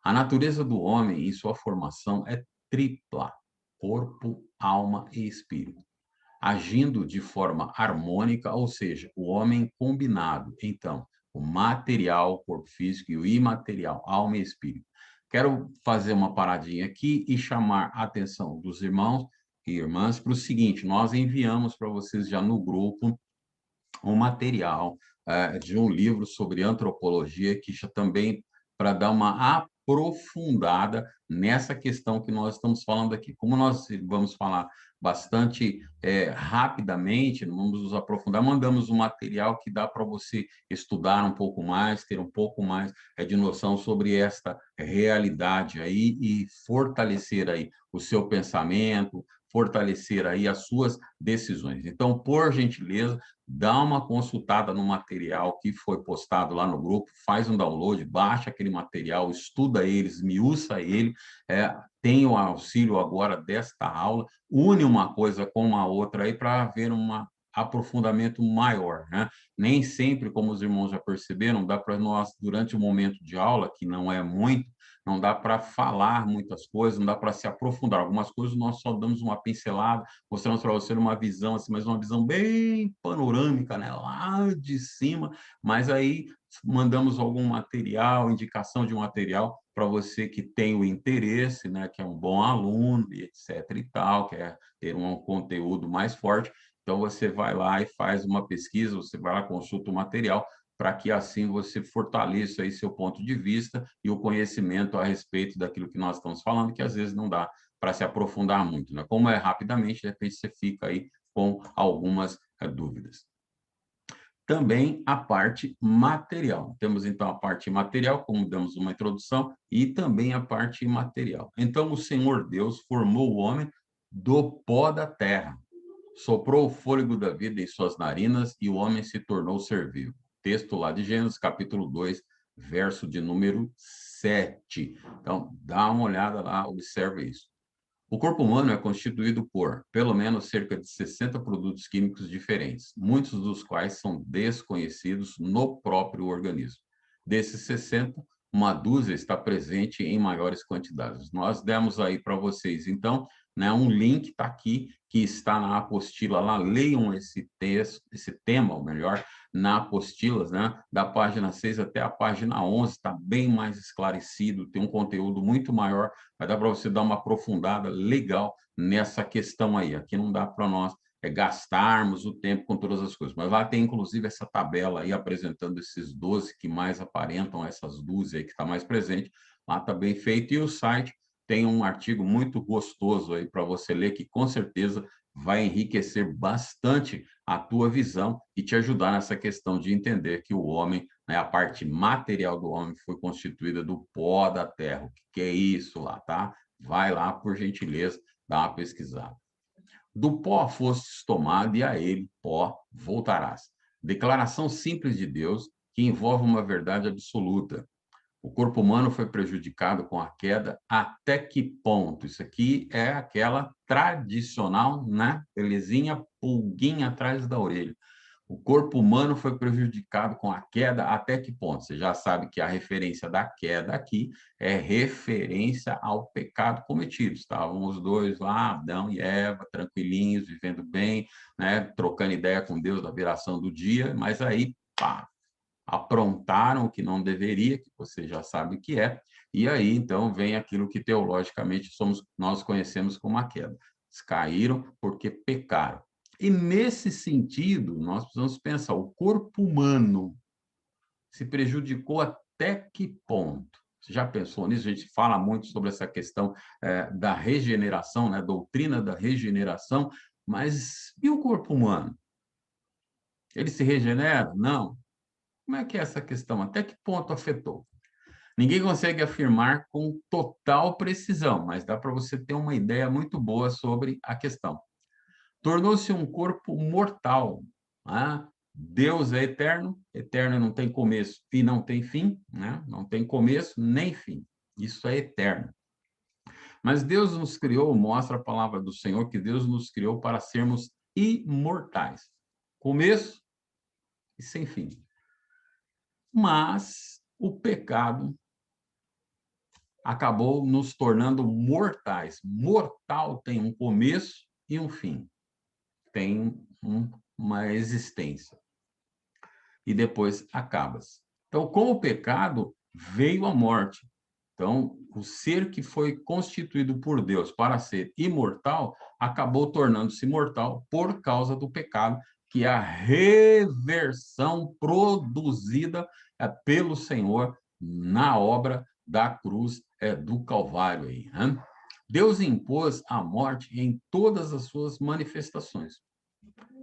A natureza do homem em sua formação é tripla: corpo, alma e espírito, agindo de forma harmônica, ou seja, o homem combinado, então, o material, o corpo físico, e o imaterial, alma e espírito. Quero fazer uma paradinha aqui e chamar a atenção dos irmãos e irmãs para o seguinte: nós enviamos para vocês já no grupo um material de um livro sobre antropologia, que já também para dar uma aprofundada nessa questão que nós estamos falando aqui. Como nós vamos falar bastante rapidamente, não vamos nos aprofundar, mandamos um material que dá para você estudar um pouco mais, ter um pouco mais de noção sobre esta realidade aí e fortalecer aí o seu pensamento, fortalecer aí as suas decisões. Então, por gentileza, dá uma consultada no material que foi postado lá no grupo, faz um download, baixa aquele material, estuda ele, esmiuça ele, tem o auxílio agora desta aula, une uma coisa com a outra aí para haver um aprofundamento maior, né? Nem sempre, como os irmãos já perceberam, dá para nós, durante o momento de aula, que não é muito, não dá para falar muitas coisas, não dá para se aprofundar. Algumas coisas nós só damos uma pincelada, mostramos para você uma visão, assim, mas uma visão bem panorâmica, né? Lá de cima, mas aí mandamos algum material, indicação de um material para você que tem o interesse, né? Que é um bom aluno, e etc. e tal, quer ter um conteúdo mais forte. Então, você vai lá e faz uma pesquisa, você vai lá, consulta o material, para que assim você fortaleça aí seu ponto de vista e o conhecimento a respeito daquilo que nós estamos falando, que às vezes não dá para se aprofundar muito, né? Como é rapidamente, de repente você fica aí com algumas dúvidas. Também a parte material. Temos, então, a parte material, como damos uma introdução, e também a parte imaterial. Então, o Senhor Deus formou o homem do pó da terra, soprou o fôlego da vida em suas narinas e o homem se tornou ser vivo. Texto lá de Gênesis, capítulo 2, verso de número 7. Então, dá uma olhada lá, observa isso. O corpo humano é constituído por, pelo menos, cerca de 60 produtos químicos diferentes, muitos dos quais são desconhecidos no próprio organismo. Desses 60, uma dúzia está presente em maiores quantidades. Nós demos aí para vocês, então, né, um link está aqui, que está na apostila lá, leiam esse texto, esse tema, ou melhor, na apostila, né, da página 6 até a página 11, está bem mais esclarecido, tem um conteúdo muito maior, vai dar para você dar uma aprofundada legal nessa questão aí. Aqui não dá para nós gastarmos o tempo com todas as coisas, mas lá tem inclusive essa tabela aí apresentando esses 12 que mais aparentam, essas 12 aí que está mais presente, lá está bem feito, e o site tem um artigo muito gostoso aí para você ler, que com certeza vai enriquecer bastante a tua visão e te ajudar nessa questão de entender que o homem, né, a parte material do homem foi constituída do pó da terra. O que é isso lá, tá? Vai lá, por gentileza, dá uma pesquisada. Do pó fostes tomado e a ele, pó, voltarás. Declaração simples de Deus que envolve uma verdade absoluta. O corpo humano foi prejudicado com a queda até que ponto? Isso aqui é aquela tradicional, né? Belezinha, pulguinha atrás da orelha. O corpo humano foi prejudicado com a queda até que ponto? Você já sabe que a referência da queda aqui é referência ao pecado cometido. Estavam os dois lá, Adão e Eva, tranquilinhos, vivendo bem, né? Trocando ideia com Deus da viração do dia, mas aí, pá, aprontaram o que não deveria, que você já sabe o que é, e aí então vem aquilo que teologicamente nós conhecemos como a queda. Eles caíram porque pecaram. E nesse sentido, nós precisamos pensar, o corpo humano se prejudicou até que ponto? Você já pensou nisso? A gente fala muito sobre essa questão da regeneração, né? Doutrina da regeneração, mas e o corpo humano? Ele se regenera? Não. Como é que é essa questão? Até que ponto afetou? Ninguém consegue afirmar com total precisão, mas dá para você ter uma ideia muito boa sobre a questão. Tornou-se um corpo mortal. Né? Deus é eterno, eterno não tem começo e não tem fim, né? Não tem começo nem fim. Isso é eterno. Mas Deus nos criou, mostra a palavra do Senhor, que Deus nos criou para sermos imortais. Começo e sem fim. Mas o pecado acabou nos tornando mortais. Mortal tem um começo e um fim. Tem uma existência. e depois acaba-se. Então, com o pecado, veio a morte. Então, o ser que foi constituído por Deus para ser imortal, acabou tornando-se mortal por causa do pecado, que é a reversão produzida pelo Senhor na obra da cruz do Calvário aí, né? Deus impôs a morte em todas as suas manifestações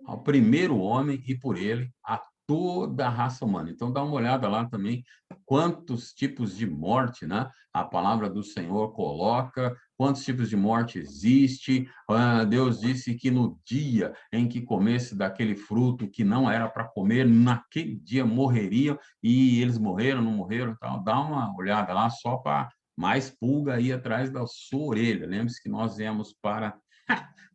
ao primeiro homem e por ele a toda a raça humana. Então dá uma olhada lá também quantos tipos de morte, né, a palavra do Senhor coloca, quantos tipos de morte existe. Deus disse que no dia em que comesse daquele fruto que não era para comer, naquele dia morreriam, e eles morreram, não morreram, tal. Dá uma olhada lá só para mais pulga aí atrás da sua orelha. Lembre-se que nós viemos para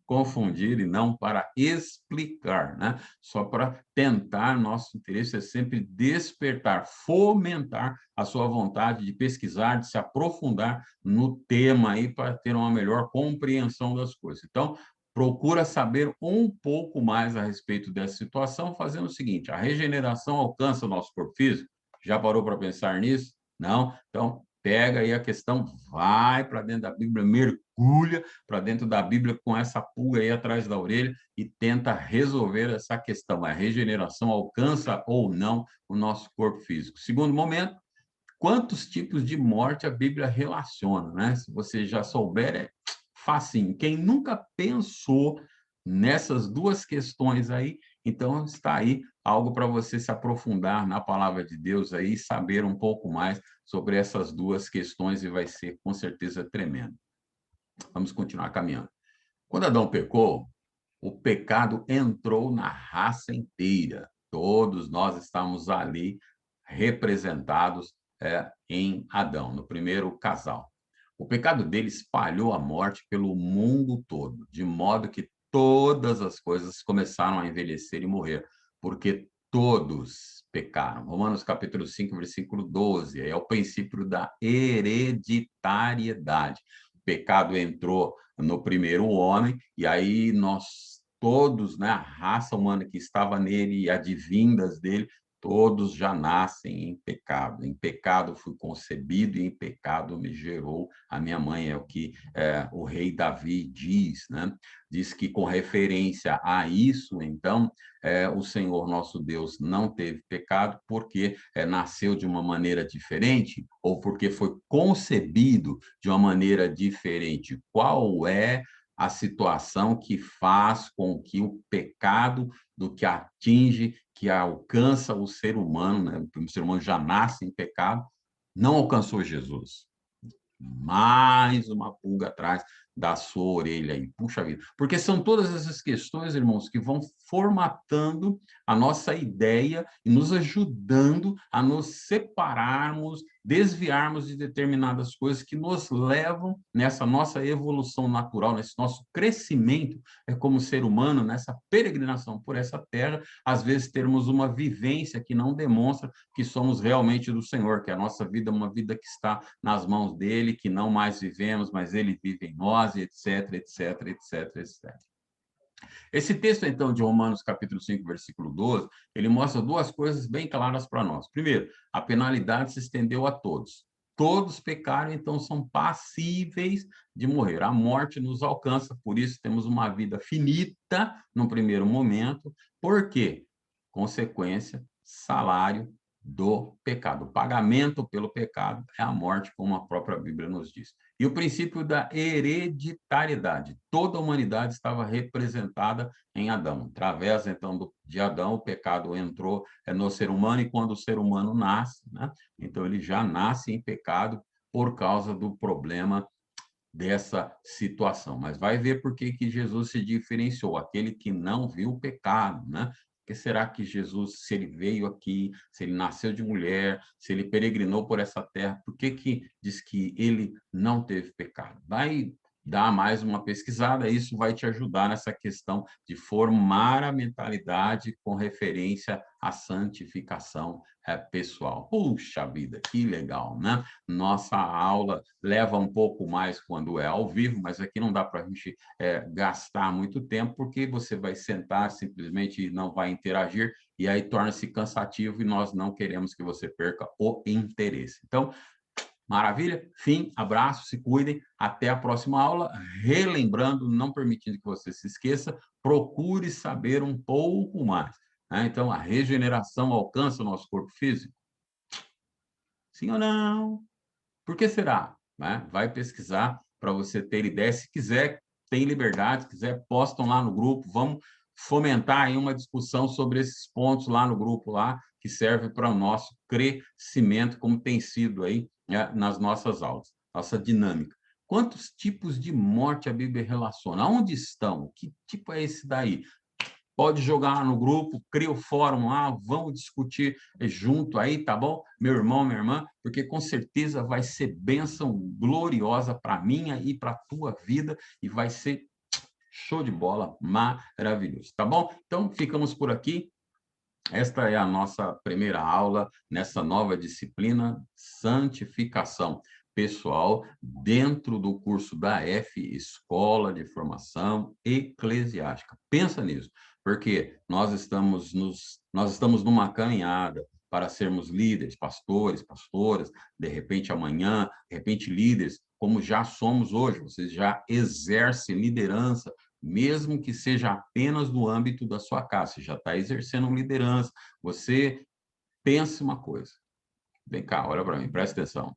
confundir e não para explicar, né? Só para tentar, nosso interesse é sempre despertar, fomentar a sua vontade de pesquisar, de se aprofundar no tema aí para ter uma melhor compreensão das coisas. Então, procura saber um pouco mais a respeito dessa situação, fazendo o seguinte: a regeneração alcança o nosso corpo físico? Já parou para pensar nisso? Não? Então, pega aí a questão, vai para dentro da Bíblia, mergulha para dentro da Bíblia com essa pulga aí atrás da orelha e tenta resolver essa questão. A regeneração alcança ou não o nosso corpo físico? Segundo momento, quantos tipos de morte a Bíblia relaciona, né? Se você já souber, é facinho. Quem nunca pensou nessas duas questões aí, então está aí algo para você se aprofundar na palavra de Deus aí, saber um pouco mais sobre essas duas questões, e vai ser com certeza tremendo. Vamos continuar caminhando. Quando Adão pecou, o pecado entrou na raça inteira. Todos nós estamos ali representados em Adão, no primeiro casal. O pecado dele espalhou a morte pelo mundo todo, de modo que todas as coisas começaram a envelhecer e morrer, porque todos pecaram. Romanos capítulo 5, versículo 12, é o princípio da hereditariedade. O pecado entrou no primeiro homem, e aí nós todos, né, a raça humana que estava nele e advindas dele, todos já nascem em pecado. Em pecado fui concebido e em pecado me gerou a minha mãe, é o que o rei Davi diz, né? Diz que com referência a isso, então, o Senhor nosso Deus não teve pecado porque nasceu de uma maneira diferente ou porque foi concebido de uma maneira diferente. Qual é a situação que faz com que o pecado do que atinge, que alcança o ser humano, né? O ser humano já nasce em pecado, não alcançou Jesus? Mais uma pulga atrás da sua orelha aí. Puxa vida. Porque são todas essas questões, irmãos, que vão formatando a nossa ideia e nos ajudando a nos separarmos, desviarmos de determinadas coisas que nos levam nessa nossa evolução natural, nesse nosso crescimento como ser humano, nessa peregrinação por essa terra, às vezes termos uma vivência que não demonstra que somos realmente do Senhor, que a nossa vida é uma vida que está nas mãos dele, que não mais vivemos, mas ele vive em nós, etc, etc, etc, etc. Esse texto, então, de Romanos, capítulo 5, versículo 12, ele mostra duas coisas bem claras para nós. Primeiro, a penalidade se estendeu a todos. Todos pecaram, então são passíveis de morrer. A morte nos alcança, por isso temos uma vida finita no primeiro momento. Por quê? Consequência, salário do pecado. O pagamento pelo pecado é a morte, como a própria Bíblia nos diz. E o princípio da hereditariedade. Toda a humanidade estava representada em Adão. Através, então, de Adão, o pecado entrou no ser humano, e quando o ser humano nasce, né, então ele já nasce em pecado por causa do problema dessa situação. Mas vai ver por que Jesus se diferenciou, aquele que não viu o pecado, né? Por que será que Jesus, se ele veio aqui, se ele nasceu de mulher, se ele peregrinou por essa terra, por que diz que ele não teve pecado? Vai dá mais uma pesquisada, isso vai te ajudar nessa questão de formar a mentalidade com referência à santificação pessoal. Puxa vida, que legal, né? Nossa aula leva um pouco mais quando é ao vivo, mas aqui não dá para a gente gastar muito tempo, porque você vai sentar simplesmente e não vai interagir, e aí torna-se cansativo e nós não queremos que você perca o interesse. Então, maravilha? Fim, abraço, se cuidem, até a próxima aula. Relembrando, não permitindo que você se esqueça, procure saber um pouco mais, né? Então, a regeneração alcança o nosso corpo físico? Sim ou não? Por que será? Né? Vai pesquisar para você ter ideia. Se quiser, tem liberdade, se quiser, postam lá no grupo, vamos fomentar aí uma discussão sobre esses pontos lá no grupo, lá, que serve para o nosso crescimento, como tem sido aí, né, nas nossas aulas, nossa dinâmica. Quantos tipos de morte a Bíblia relaciona? Onde estão? Que tipo é esse daí? Pode jogar lá no grupo, cria o fórum lá, vamos discutir junto aí, tá bom? Meu irmão, minha irmã, porque com certeza vai ser bênção gloriosa para a minha e para a tua vida, e vai ser show de bola, maravilhoso, tá bom? Então, ficamos por aqui. Esta é a nossa primeira aula nessa nova disciplina, santificação pessoal, dentro do curso da F, Escola de Formação Eclesiástica. Pensa nisso, porque nós estamos numa caminhada para sermos líderes, pastores, pastoras, de repente amanhã, de repente líderes, como já somos hoje, vocês já exercem liderança, mesmo que seja apenas no âmbito da sua casa, você já está exercendo liderança, você pensa uma coisa. Vem cá, olha para mim, presta atenção.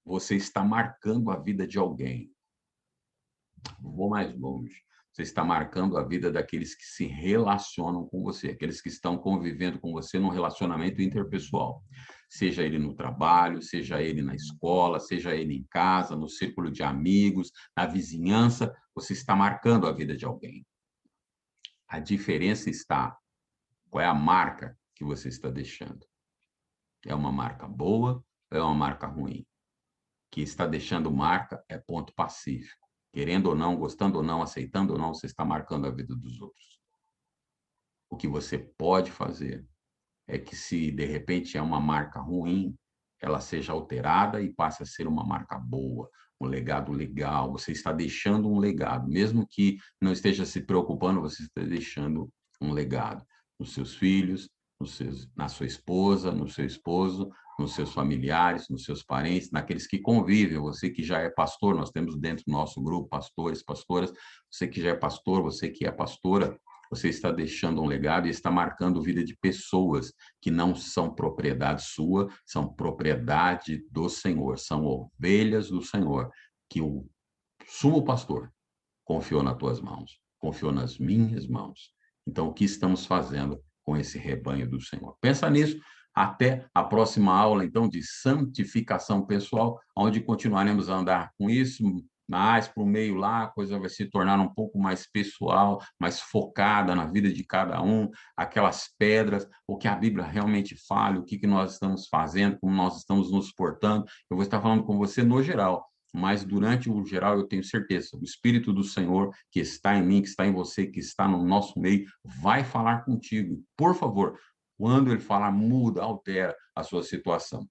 Você está marcando a vida de alguém. Vou mais longe. Você está marcando a vida daqueles que se relacionam com você, aqueles que estão convivendo com você num relacionamento interpessoal. Seja ele no trabalho, seja ele na escola, seja ele em casa, no círculo de amigos, na vizinhança, você está marcando a vida de alguém. A diferença está, qual é a marca que você está deixando? É uma marca boa ou é uma marca ruim? Que está deixando marca é ponto pacífico. Querendo ou não, gostando ou não, aceitando ou não, você está marcando a vida dos outros. O que você pode fazer é que, se de repente é uma marca ruim, ela seja alterada e passe a ser uma marca boa, um legado legal. Você está deixando um legado, mesmo que não esteja se preocupando, você está deixando um legado nos seus filhos, na sua esposa, no seu esposo, nos seus familiares, nos seus parentes, naqueles que convivem. Você que já é pastor, nós temos dentro do nosso grupo pastores, pastoras. Você que já é pastor, você que é pastora, você está deixando um legado e está marcando vida de pessoas que não são propriedade sua, são propriedade do Senhor, são ovelhas do Senhor, que o sumo pastor confiou nas tuas mãos, confiou nas minhas mãos. Então, o que estamos fazendo com esse rebanho do Senhor? Pensa nisso. Até a próxima aula, então, de santificação pessoal, onde continuaremos a andar com isso, mais para o meio lá, a coisa vai se tornar um pouco mais pessoal, mais focada na vida de cada um, aquelas pedras, o que a Bíblia realmente fala, o que nós estamos fazendo, como nós estamos nos portando. Eu vou estar falando com você no geral, mas durante o geral eu tenho certeza, o Espírito do Senhor que está em mim, que está em você, que está no nosso meio, vai falar contigo. Por favor, quando ele falar, muda, altera a sua situação.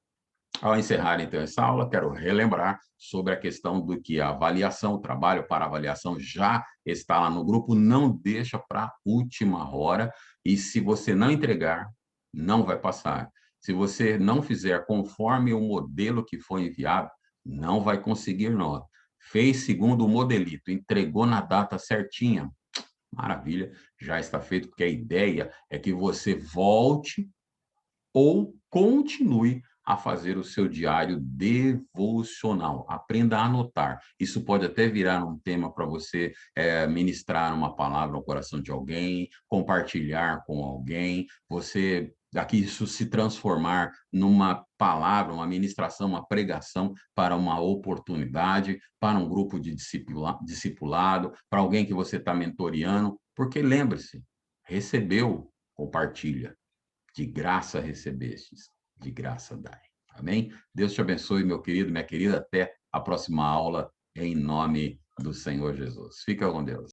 Ao encerrar, então, essa aula, quero relembrar sobre a questão do que a avaliação, o trabalho para avaliação já está lá no grupo, não deixa para a última hora, e se você não entregar, não vai passar. Se você não fizer conforme o modelo que foi enviado, não vai conseguir nota. Fez segundo o modelito, entregou na data certinha, maravilha, já está feito, porque a ideia é que você volte ou continue a fazer o seu diário devocional. Aprenda a anotar. Isso pode até virar um tema para você ministrar uma palavra ao coração de alguém, compartilhar com alguém, você daqui isso se transformar numa palavra, uma ministração, uma pregação para uma oportunidade, para um grupo de discipulado, para alguém que você está mentoreando, porque lembre-se, recebeu, compartilha. De graça recebestes, de graça dai. Amém? Deus te abençoe, meu querido, minha querida. Até a próxima aula, em nome do Senhor Jesus. Fica com Deus.